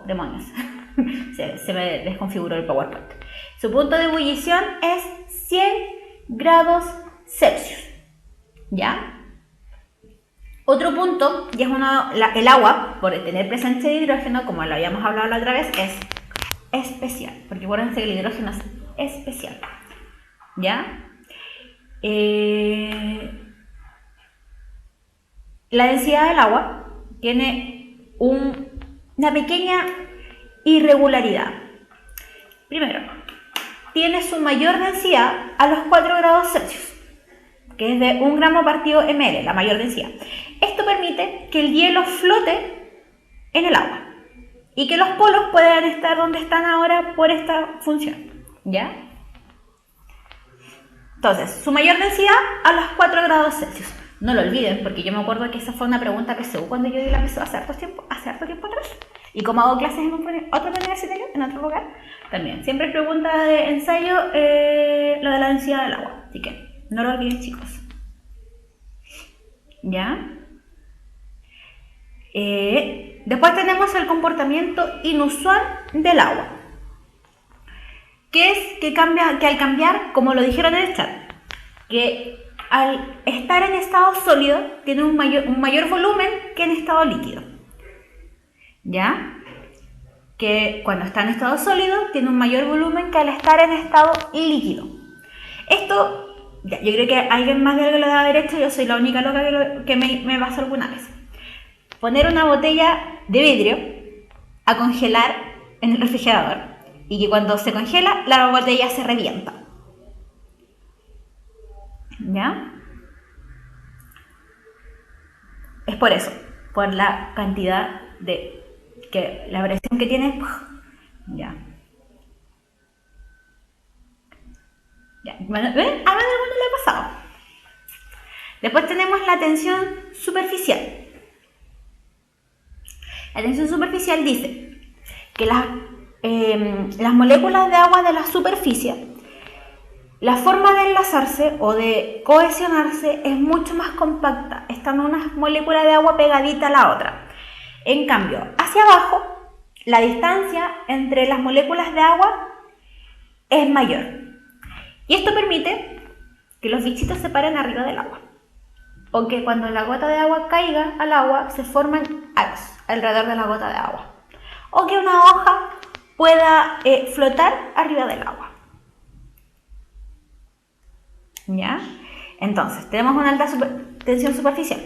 demonios, se me desconfiguró el PowerPoint. Su punto de ebullición es 100 grados Celsius, ¿ya? Otro punto, y es el agua, por tener presencia de hidrógeno, como lo habíamos hablado la otra vez, es especial, porque acuérdense que el hidrógeno es especial, ¿ya? La densidad del agua tiene una pequeña irregularidad. Primero, tiene su mayor densidad a los 4 grados Celsius, que es de 1 gramo partido ml, la mayor densidad. Esto permite que el hielo flote en el agua y que los polos puedan estar donde están ahora por esta función, ¿ya? Entonces, su mayor densidad a los 4 grados Celsius. No lo olviden, porque yo me acuerdo que esa fue una pregunta PSU cuando yo di la PSU hace harto tiempo atrás. Y como hago clases en otro universitario, en otro lugar, también. Siempre es pregunta de ensayo lo de la densidad del agua. Así que no lo olviden, chicos. ¿Ya? Después tenemos el comportamiento inusual del agua. Que es que al cambiar, como lo dijeron en el chat, que al estar en estado sólido tiene un mayor volumen que en estado líquido. ¿Ya? que cuando está en estado sólido tiene un mayor volumen que al estar en estado líquido. Esto, yo creo que alguien más de algo lo debe haber hecho, yo soy la única loca que me pasó alguna vez. Poner una botella de vidrio a congelar en el refrigerador y que cuando se congela la botella se revienta. ¿Ya? Es por eso, por la cantidad de que la presión que tiene, ya. Bueno, ¿ven? A más de alguno le ha pasado. Después tenemos la tensión superficial. La tensión superficial dice que las moléculas de agua de la superficie, la forma de enlazarse o de cohesionarse es mucho más compacta. Están unas moléculas de agua pegadita a la otra. En cambio, hacia abajo, la distancia entre las moléculas de agua es mayor. Y esto permite que los bichitos se paren arriba del agua. O que cuando la gota de agua caiga al agua, se formen halos alrededor de la gota de agua. O que una hoja pueda flotar arriba del agua. ¿Ya? Entonces, tenemos una alta tensión superficial.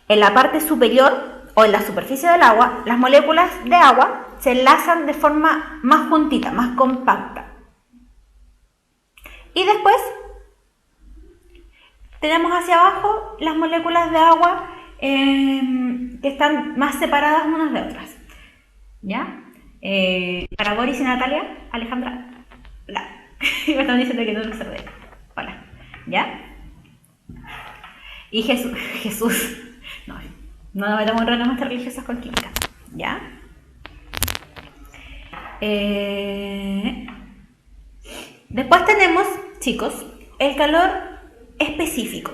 En la parte superior o en la superficie del agua, las moléculas de agua se enlazan de forma más juntita, más compacta. Y después tenemos hacia abajo las moléculas de agua que están más separadas unas de otras. ¿Ya? Para Boris y Natalia, Alejandra, hola. Me están diciendo que no lo observé. Hola. ¿Ya? Y Jesús. No nos metamos en problemas religiosas con química. ¿Ya? Después tenemos, chicos, el calor específico,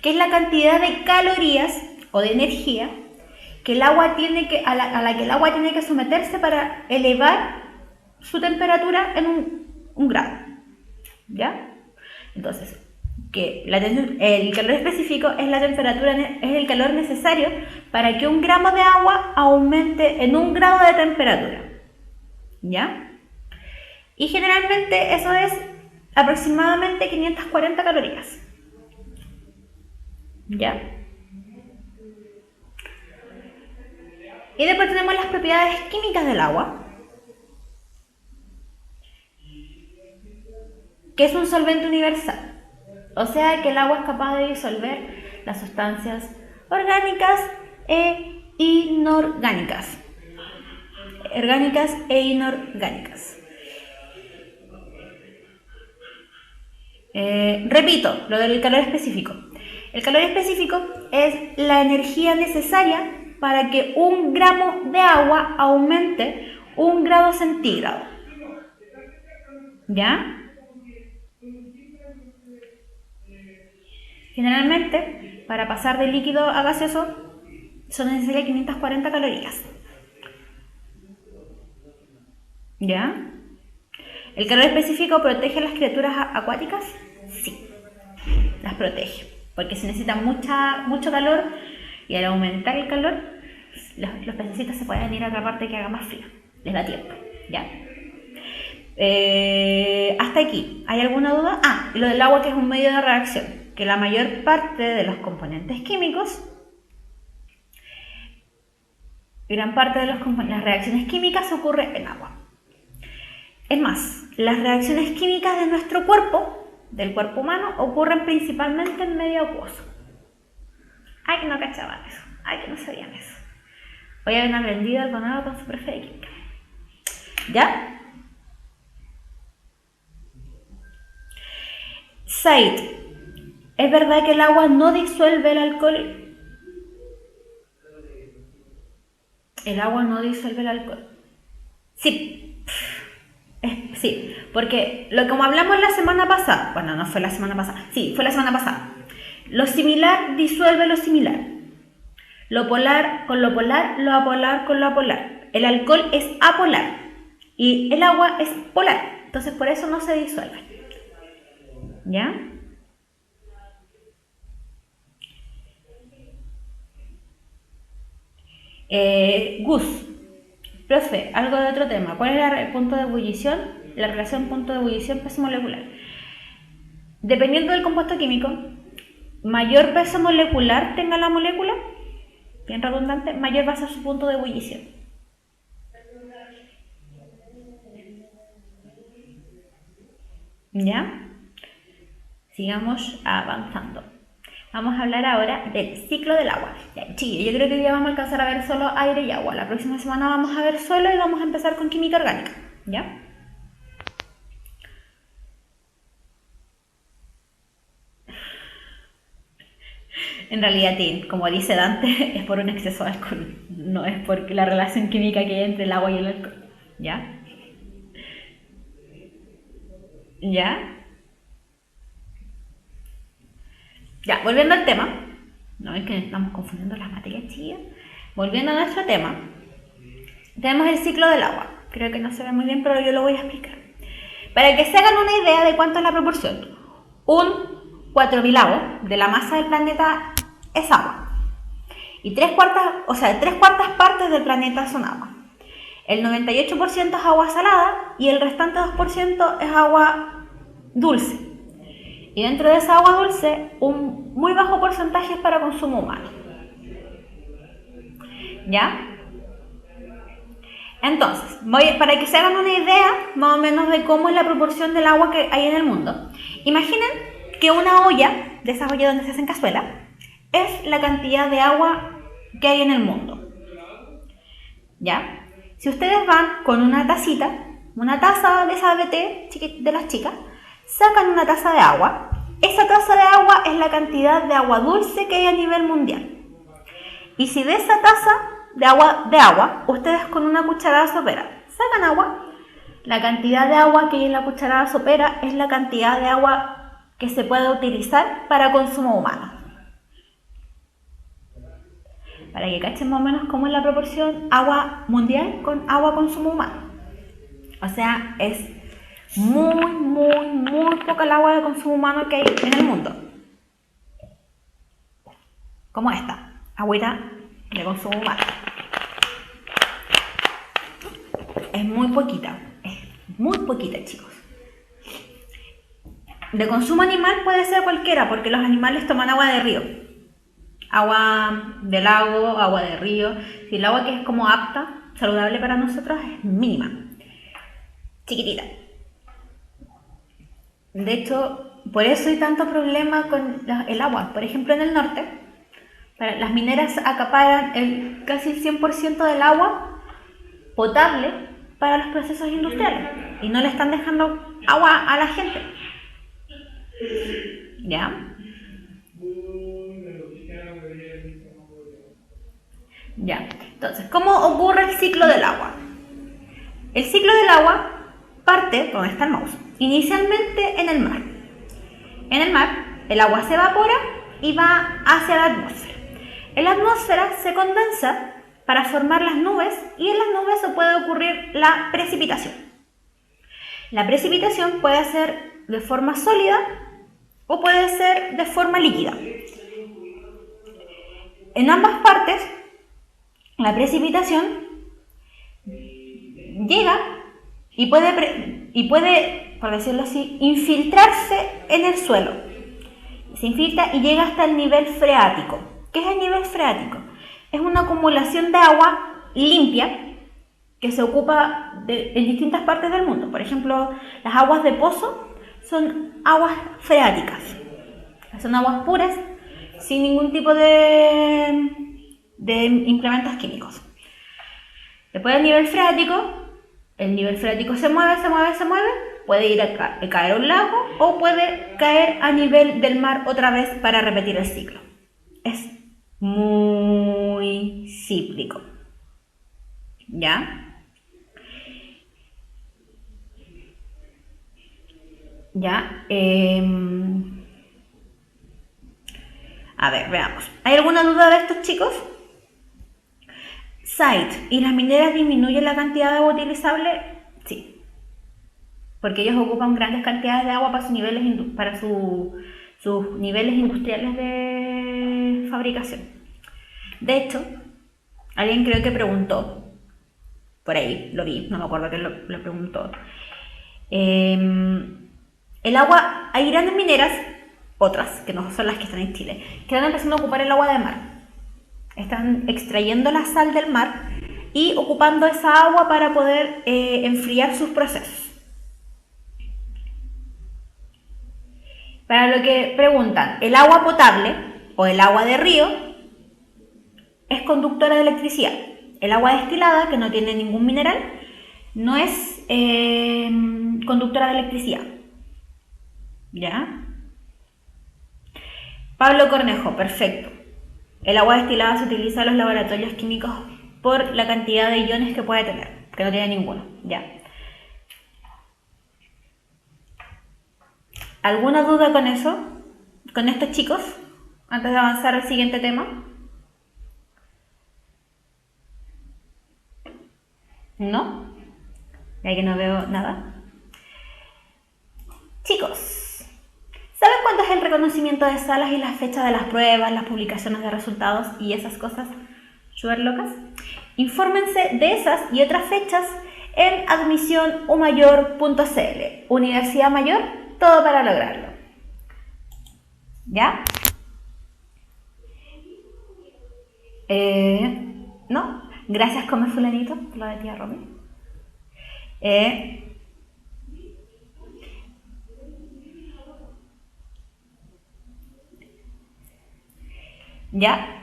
que es la cantidad de calorías o de energía que el agua tiene que, a la que el agua tiene que someterse para elevar su temperatura en un grado. ¿Ya? Entonces, que el calor específico es la temperatura, es el calor necesario para que 1 gramo de agua aumente en 1 grado de temperatura. ¿Ya? Y generalmente eso es aproximadamente 540 calorías. ¿Ya? Y después tenemos las propiedades químicas del agua, que es un solvente universal. O sea que el agua es capaz de disolver las sustancias orgánicas e inorgánicas. Orgánicas e inorgánicas. Repito, lo del calor específico. El calor específico es la energía necesaria para que 1 gramo de agua aumente 1 grado centígrado. ¿Ya? Generalmente, para pasar de líquido a gaseoso, son necesarias 540 calorías. ¿Ya? ¿El calor específico protege a las criaturas acuáticas? Sí, las protege. Porque si necesitan mucho calor y al aumentar el calor, los pececitos se pueden ir a otra parte que haga más frío. Les da tiempo. ¿Ya? Hasta aquí. ¿Hay alguna duda? Lo del agua, que es un medio de reacción. Que la mayor parte de los componentes químicos, gran parte de las reacciones químicas ocurre en agua. Es más, las reacciones químicas de nuestro cuerpo, del cuerpo humano, ocurren principalmente en medio acuoso. Ay, que no cachaban eso. Ay, que no sabían eso. Hoy habían aprendido algo nuevo con su profe de química. ¿Ya? Said, ¿es verdad que el agua no disuelve el alcohol? El agua no disuelve el alcohol. Sí. Sí, porque como hablamos la semana pasada, bueno, no fue la semana pasada, sí, fue la semana pasada. Lo similar disuelve lo similar. Lo polar con lo polar, lo apolar con lo apolar. El alcohol es apolar y el agua es polar, entonces por eso no se disuelve. ¿Ya? Gus, Profe, algo de otro tema. ¿Cuál es el punto de ebullición? La relación punto de ebullición peso molecular. Dependiendo del compuesto químico, mayor peso molecular tenga la molécula, bien redundante, mayor va a ser su punto de ebullición. ¿Ya? Sigamos avanzando. Vamos a hablar ahora del ciclo del agua. Ya, chiquillos, yo creo que hoy día vamos a alcanzar a ver solo aire y agua. La próxima semana vamos a ver suelo y vamos a empezar con química orgánica. ¿Ya? En realidad, como dice Dante, es por un exceso de alcohol. No es por la relación química que hay entre el agua y el alcohol. ¿Ya? ¿Ya? Ya, volviendo al tema, no es que estamos confundiendo las materias, chicas. Volviendo a nuestro tema, tenemos el ciclo del agua. Creo que no se ve muy bien, pero yo lo voy a explicar. Para que se hagan una idea de cuánto es la proporción, un 4.000avo de la masa del planeta es agua. Y tres cuartas partes del planeta son agua. El 98% es agua salada y el restante 2% es agua dulce. Y dentro de esa agua dulce, un muy bajo porcentaje es para consumo humano. ¿Ya? Entonces, para que se hagan una idea más o menos de cómo es la proporción del agua que hay en el mundo, imaginen que una olla, de esas ollas donde se hacen cazuela, es la cantidad de agua que hay en el mundo. ¿Ya? Si ustedes van con una tacita, una taza de esa de té de las chicas, sacan una taza de agua. Esa taza de agua es la cantidad de agua dulce que hay a nivel mundial. Y si de esa taza de agua, ustedes con una cucharada sopera sacan agua, la cantidad de agua que hay en la cucharada sopera es la cantidad de agua que se puede utilizar para consumo humano. Para que cachen más o menos cómo es la proporción agua mundial con agua consumo humano. O sea, es muy poca el agua de consumo humano que hay en el mundo. Como esta, agüita de consumo humano. Es muy poquita, chicos. De consumo animal puede ser cualquiera, porque los animales toman agua de río. Agua de lago, agua de río. Si el agua que es como apta, saludable para nosotros, es mínima. Chiquitita. De hecho, por eso hay tanto problema con el agua. Por ejemplo, en el norte, las mineras acaparan casi el 100% del agua potable para los procesos industriales y no le están dejando agua a la gente. ¿Ya? Ya. Entonces, ¿cómo ocurre el ciclo del agua? El ciclo del agua parte, donde está el mouse, inicialmente en el mar. En el mar, el agua se evapora y va hacia la atmósfera. En la atmósfera se condensa para formar las nubes y en las nubes se puede ocurrir la precipitación. La precipitación puede ser de forma sólida o puede ser de forma líquida. En ambas partes, la precipitación llega y puede, por decirlo así, infiltrarse en el suelo. Se infiltra y llega hasta el nivel freático. ¿Qué es el nivel freático? Es una acumulación de agua limpia que se ocupa en distintas partes del mundo. Por ejemplo, las aguas de pozo son aguas freáticas. Son aguas puras, sin ningún tipo de implementos químicos. Después del nivel freático, el nivel freático se mueve, puede ir a caer a un lago o puede caer a nivel del mar otra vez para repetir el ciclo. Es muy cíclico. ¿Ya? ¿Ya? A ver, veamos. ¿Hay alguna duda de estos chicos? Site. ¿Y las mineras disminuyen la cantidad de agua utilizable? Sí. Porque ellos ocupan grandes cantidades de agua para sus niveles industriales de fabricación. De hecho, alguien creo que preguntó Por ahí lo vi, no me acuerdo quién lo preguntó. El agua, hay grandes mineras, otras, que no son las que están en Chile, que están empezando a ocupar el agua de mar. Están extrayendo la sal del mar y ocupando esa agua para poder enfriar sus procesos. Para lo que preguntan, ¿el agua potable o el agua de río es conductora de electricidad? El agua destilada, que no tiene ningún mineral, no es conductora de electricidad. ¿Ya? Pablo Cornejo, perfecto. El agua destilada se utiliza en los laboratorios químicos por la cantidad de iones que puede tener, que no tiene ninguno. ¿Ya? ¿Alguna duda con eso? ¿Con estos chicos? Antes de avanzar al siguiente tema. ¿No? Ya que no veo nada. Chicos, ¿saben cuánto es el reconocimiento de salas y las fechas de las pruebas, las publicaciones de resultados y esas cosas súper locas? Infórmense de esas y otras fechas en admisionumayor.cl. Universidad Mayor, todo para lograrlo. ¿Ya? ¿No? Gracias, come fulanito, lo de tía Romy. ¿Ya?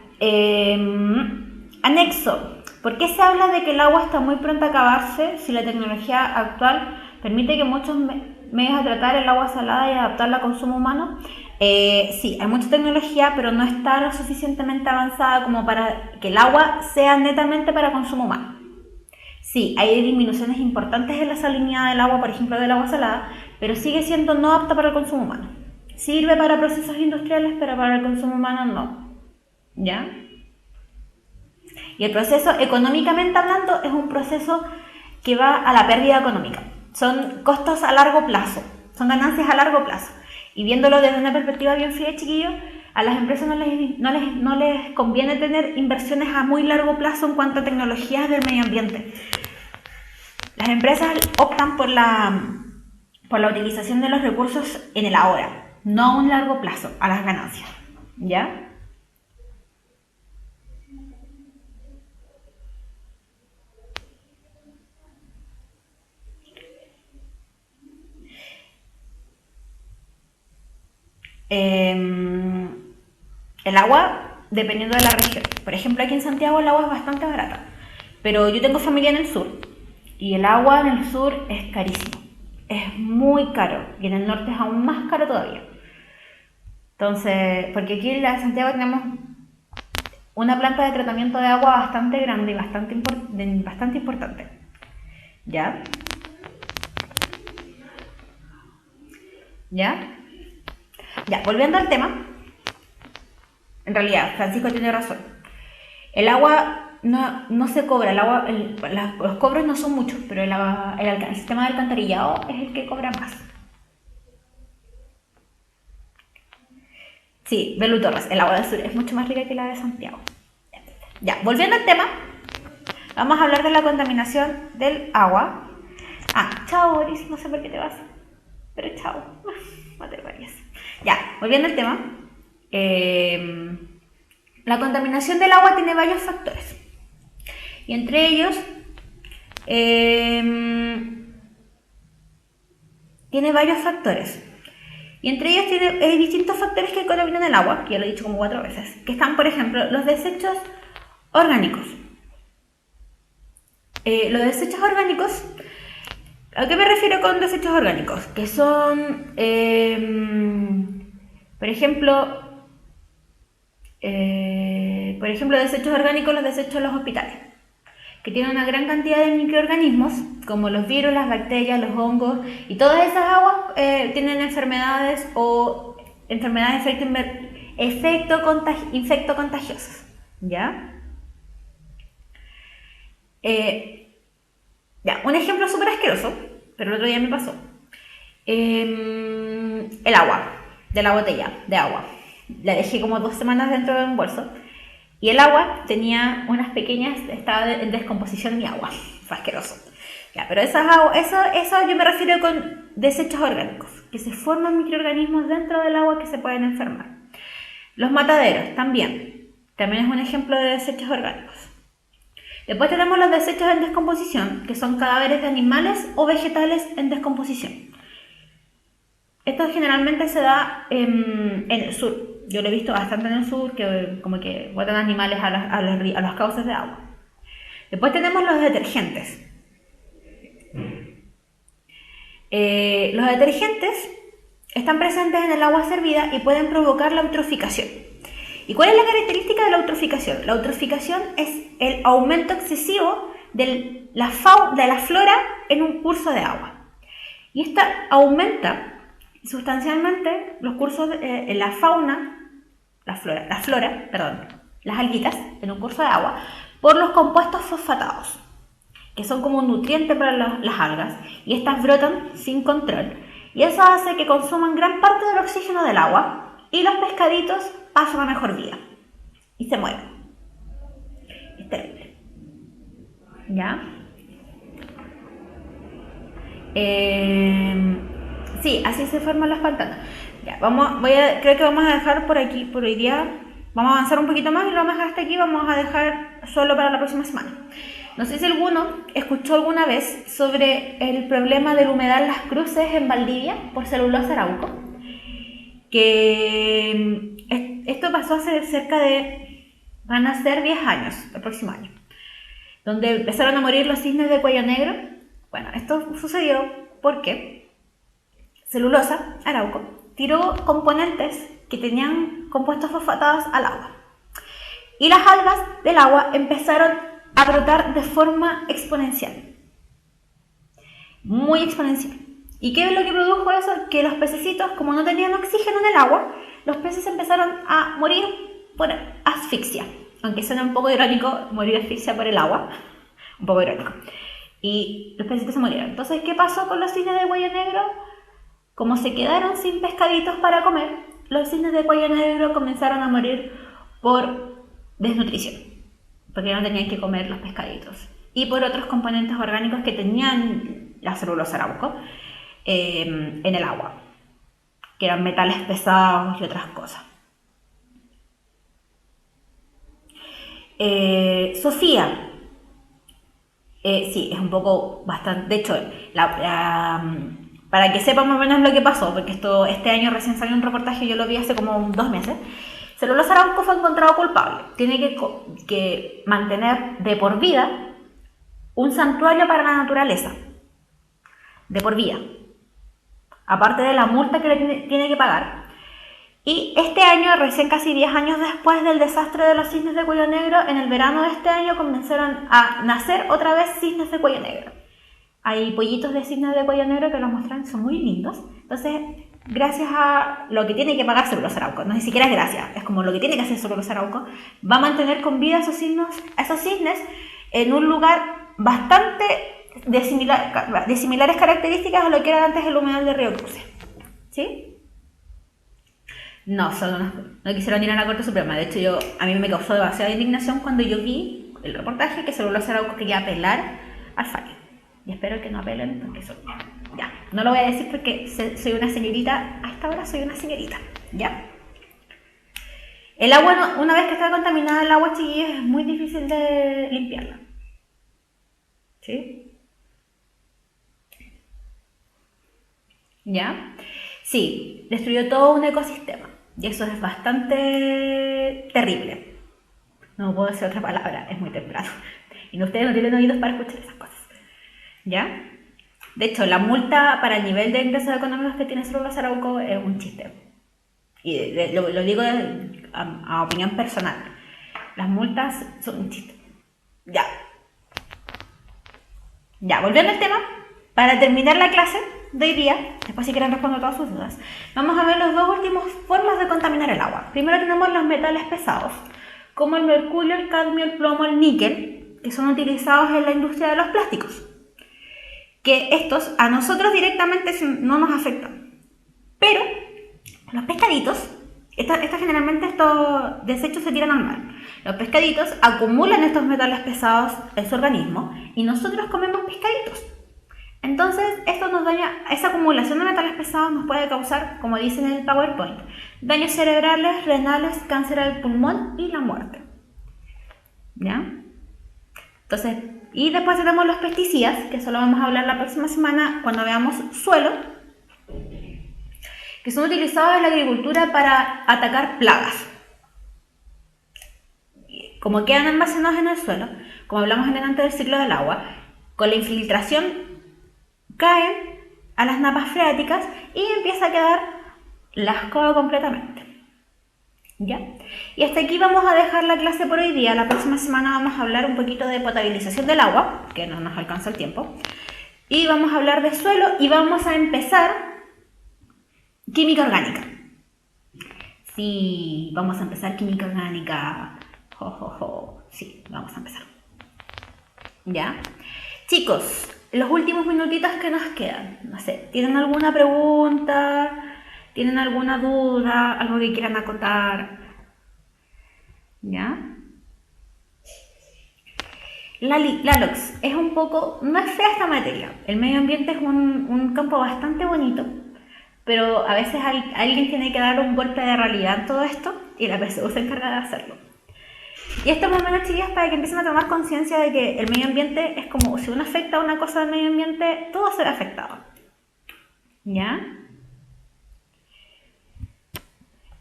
Anexo. ¿Por qué se habla de que el agua está muy pronto a acabarse si la tecnología actual permite que muchos medios de tratar el agua salada y adaptarla a consumo humano? Sí, hay mucha tecnología, pero no está lo suficientemente avanzada como para que el agua sea netamente para consumo humano. Sí, hay disminuciones importantes en la salinidad del agua, por ejemplo del agua salada, pero sigue siendo no apta para el consumo humano. Sirve para procesos industriales, pero para el consumo humano no. ¿Ya? Y el proceso, económicamente hablando, es un proceso que va a la pérdida económica. Son costos a largo plazo, son ganancias a largo plazo. Y viéndolo desde una perspectiva bien fría, chiquillos, a las empresas no les conviene tener inversiones a muy largo plazo en cuanto a tecnologías del medio ambiente. Las empresas optan por la utilización de los recursos en el ahora, no a un largo plazo, a las ganancias. ¿Ya? El agua, dependiendo de la región. Por ejemplo, aquí en Santiago el agua es bastante barata, pero yo tengo familia en el sur y el agua en el sur es carísimo. Es muy caro y en el norte es aún más caro todavía. Entonces, porque aquí en Santiago tenemos una planta de tratamiento de agua bastante grande y bastante importante. ¿Ya? ¿Ya? Ya, volviendo al tema, en realidad, Francisco tiene razón. El agua no se cobra, los cobros no son muchos, pero el sistema de alcantarillado es el que cobra más. Sí, Belu Torres, el agua del sur es mucho más rica que la de Santiago. Ya, volviendo al tema, vamos a hablar de la contaminación del agua. Chao Boris, no sé por qué te vas, pero chao, no te vayas. Ya, volviendo al tema, la contaminación del agua tiene varios factores. Y entre ellos, tiene varios factores. Y entre ellos tiene distintos factores que contaminan el agua, que ya lo he dicho como 4 veces, que están, por ejemplo, los desechos orgánicos. Los desechos orgánicos, ¿a qué me refiero con desechos orgánicos? Que son, por ejemplo, desechos orgánicos, los desechos de los hospitales, que tienen una gran cantidad de microorganismos, como los virus, las bacterias, los hongos, y todas esas aguas tienen enfermedades infectocontagiosas, ¿ya? Ya, un ejemplo súper asqueroso, pero el otro día me pasó. El agua, de la botella de agua. La dejé como 2 semanas dentro de un bolso Y el agua tenía unas pequeñas, estaba en descomposición mi agua. Fue asqueroso. Ya, pero eso yo me refiero con desechos orgánicos, que se forman microorganismos dentro del agua que se pueden enfermar. Los mataderos también es un ejemplo de desechos orgánicos. Después tenemos los desechos en descomposición, que son cadáveres de animales o vegetales en descomposición. Esto generalmente se da en el sur. Yo lo he visto bastante en el sur, que como que botan animales a los cauces de agua. Después tenemos los detergentes. Los detergentes están presentes en el agua servida y pueden provocar la eutroficación. ¿Y cuál es la característica de la eutroficación? La eutroficación es el aumento excesivo de la flora en un curso de agua. Y esta aumenta sustancialmente los cursos en la flora, las alguitas en un curso de agua por los compuestos fosfatados, que son como un nutriente para las algas, y estas brotan sin control. Y eso hace que consuman gran parte del oxígeno del agua y los pescaditos pasan a mejor vida y se mueren. Es terrible. ¿Ya? Sí, así se forman los pantanos. Ya, creo que vamos a dejar por aquí, por hoy día. Vamos a avanzar un poquito más y lo vamos a dejar hasta aquí. Vamos a dejar solo para la próxima semana. No sé si alguno escuchó alguna vez sobre el problema del humedal Las Cruces en Valdivia por celulosa arauco. Que esto pasó hace van a ser 10 años, el próximo año, donde empezaron a morir los cisnes de cuello negro. Bueno, esto sucedió porque celulosa arauco tiró componentes que tenían compuestos fosfatados al agua. Y las algas del agua empezaron a brotar de forma exponencial. Muy exponencial. ¿Y qué es lo que produjo eso? Que los pececitos, como no tenían oxígeno en el agua, los peces empezaron a morir por asfixia. Aunque suena un poco irónico morir de asfixia por el agua. Un poco irónico. Y los pececitos se murieron. Entonces, ¿qué pasó con los cisnes de cuello negro? Como se quedaron sin pescaditos para comer, los cisnes de cuello negro comenzaron a morir por desnutrición, porque no tenían que comer los pescaditos, y por otros componentes orgánicos que tenían la celulosa arauco en el agua, que eran metales pesados y otras cosas. Sofía, sí, es un poco bastante, de hecho, para que sepan más o menos lo que pasó, porque este año recién salió un reportaje, yo lo vi hace como 2 meses. Celulosa arauco fue encontrado culpable. Tiene que mantener de por vida un santuario para la naturaleza. De por vida. Aparte de la multa que le tiene que pagar. Y este año, recién casi 10 años después del desastre de los cisnes de cuello negro, en el verano de este año comenzaron a nacer otra vez cisnes de cuello negro. Hay pollitos de cisnes de cuello negro que los muestran, son muy lindos. Entonces, gracias a lo que tiene que pagar celulosa arauco, no ni siquiera es gracias, es como lo que tiene que hacer celulosa arauco, va a mantener con vida a esos cisnes en un lugar bastante de similares características a lo que era antes el humedal de Río Cruces. ¿Sí? No quisieron ir a la Corte Suprema. De hecho, a mí me causó demasiada indignación cuando yo vi el reportaje que celulosa arauco quería apelar al fallo. Y espero que no apelen porque ya, no lo voy a decir porque soy una señorita, a esta hora soy una señorita, ya. El agua, una vez que está contaminada el agua, chiquillos, es muy difícil de limpiarla. ¿Sí? ¿Ya? Sí, destruyó todo un ecosistema. Y eso es bastante terrible. No puedo decir otra palabra, es muy temprano. Y ustedes no tienen oídos para escuchar esas cosas. ¿Ya? De hecho, la multa para el nivel de ingresos económicos que tiene celulosa arauco es un chiste. Y lo digo a opinión personal. Las multas son un chiste. Ya. Ya, volviendo al tema, para terminar la clase de hoy día, después si quieren responder todas sus dudas, vamos a ver las 2 últimas formas de contaminar el agua. Primero tenemos los metales pesados, como el mercurio, el cadmio, el plomo, el níquel, que son utilizados en la industria de los plásticos. Que estos a nosotros directamente no nos afectan. Pero los pescaditos Generalmente estos desechos se tiran al mar. Los pescaditos acumulan estos metales pesados en su organismo y nosotros comemos pescaditos. Entonces, esto nos daña, esa acumulación de metales pesados nos puede causar, como dice en el PowerPoint, daños cerebrales, renales, cáncer al pulmón y la muerte. ¿Ya? Entonces, y después tenemos los pesticidas, que eso lo vamos a hablar la próxima semana cuando veamos suelo, que son utilizados en la agricultura para atacar plagas. Como quedan almacenados en el suelo, como hablamos antes del ciclo del agua, con la infiltración caen a las napas freáticas y empieza a quedar la escoba completamente. ¿Ya? Y hasta aquí vamos a dejar la clase por hoy día. La próxima semana vamos a hablar un poquito de potabilización del agua, que no nos alcanza el tiempo. Y vamos a hablar de suelo y vamos a empezar química orgánica. Sí, vamos a empezar química orgánica. Sí, vamos a empezar. ¿Ya? Chicos, los últimos minutitos que nos quedan. No sé, ¿tienen alguna pregunta? ¿Tienen alguna duda? ¿Algo que quieran acotar? ¿Ya? La LOX es un poco... No es fea esta materia. El medio ambiente es un campo bastante bonito, pero a veces alguien tiene que dar un golpe de realidad en todo esto y la PSU se encarga de hacerlo. Y esto más o menos, chicas, para que empiecen a tomar conciencia de que el medio ambiente es como si uno afecta una cosa del medio ambiente, todo se ve afectado. ¿Ya?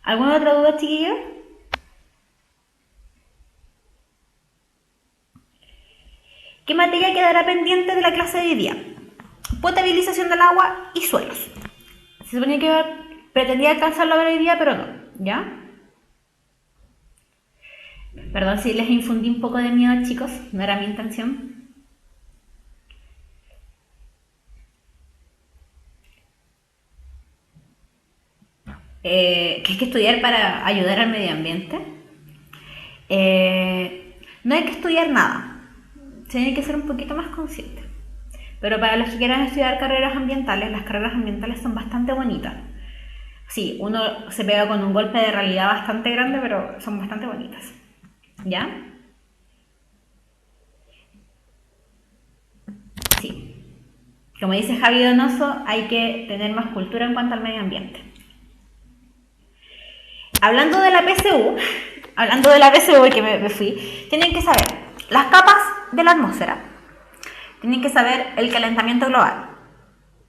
¿Alguna otra duda, chiquillos? ¿Qué materia quedará pendiente de la clase de hoy día? Potabilización del agua y suelos. Se suponía que pretendía alcanzarlo hoy día, pero no. ¿Ya? Perdón si les infundí un poco de miedo, chicos. No era mi intención. Que hay que estudiar para ayudar al medio ambiente. No hay que estudiar nada. Se tiene que ser un poquito más consciente. Pero para los que quieran estudiar carreras ambientales, las carreras ambientales son bastante bonitas. Sí, uno se pega con un golpe de realidad bastante grande, pero son bastante bonitas. ¿Ya? Sí. Como dice Javi Donoso, hay que tener más cultura en cuanto al medio ambiente. Hablando de la PSU y que me fui, tienen que saber las capas de la atmósfera, tienen que saber el calentamiento global,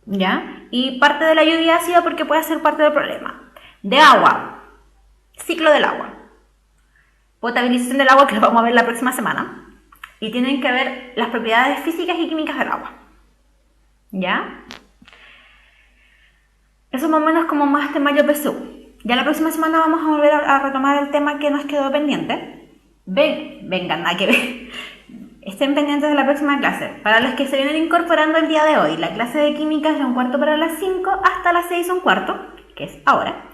¿ya? Y parte de la lluvia ácida porque puede ser parte del problema. De agua, ciclo del agua, potabilización del agua, que lo vamos a ver la próxima semana, y tienen que ver las propiedades físicas y químicas del agua, ¿ya? Eso más o menos como más temario PSU. Ya la próxima semana vamos a volver a retomar el tema que nos quedó pendiente. Vengan, nada que ver. Estén pendientes de la próxima clase. Para los que se vienen incorporando el día de hoy, la clase de química es de 1/4 para las 5 hasta las 6 1/4, que es ahora.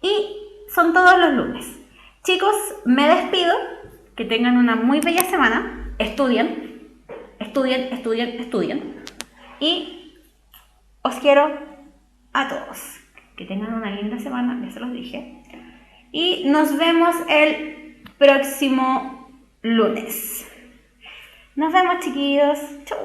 Y son todos los lunes. Chicos, me despido. Que tengan una muy bella semana. Estudien. Y os quiero a todos. Que tengan una linda semana, ya se los dije. Y nos vemos el próximo lunes. Nos vemos, chiquillos. Chau.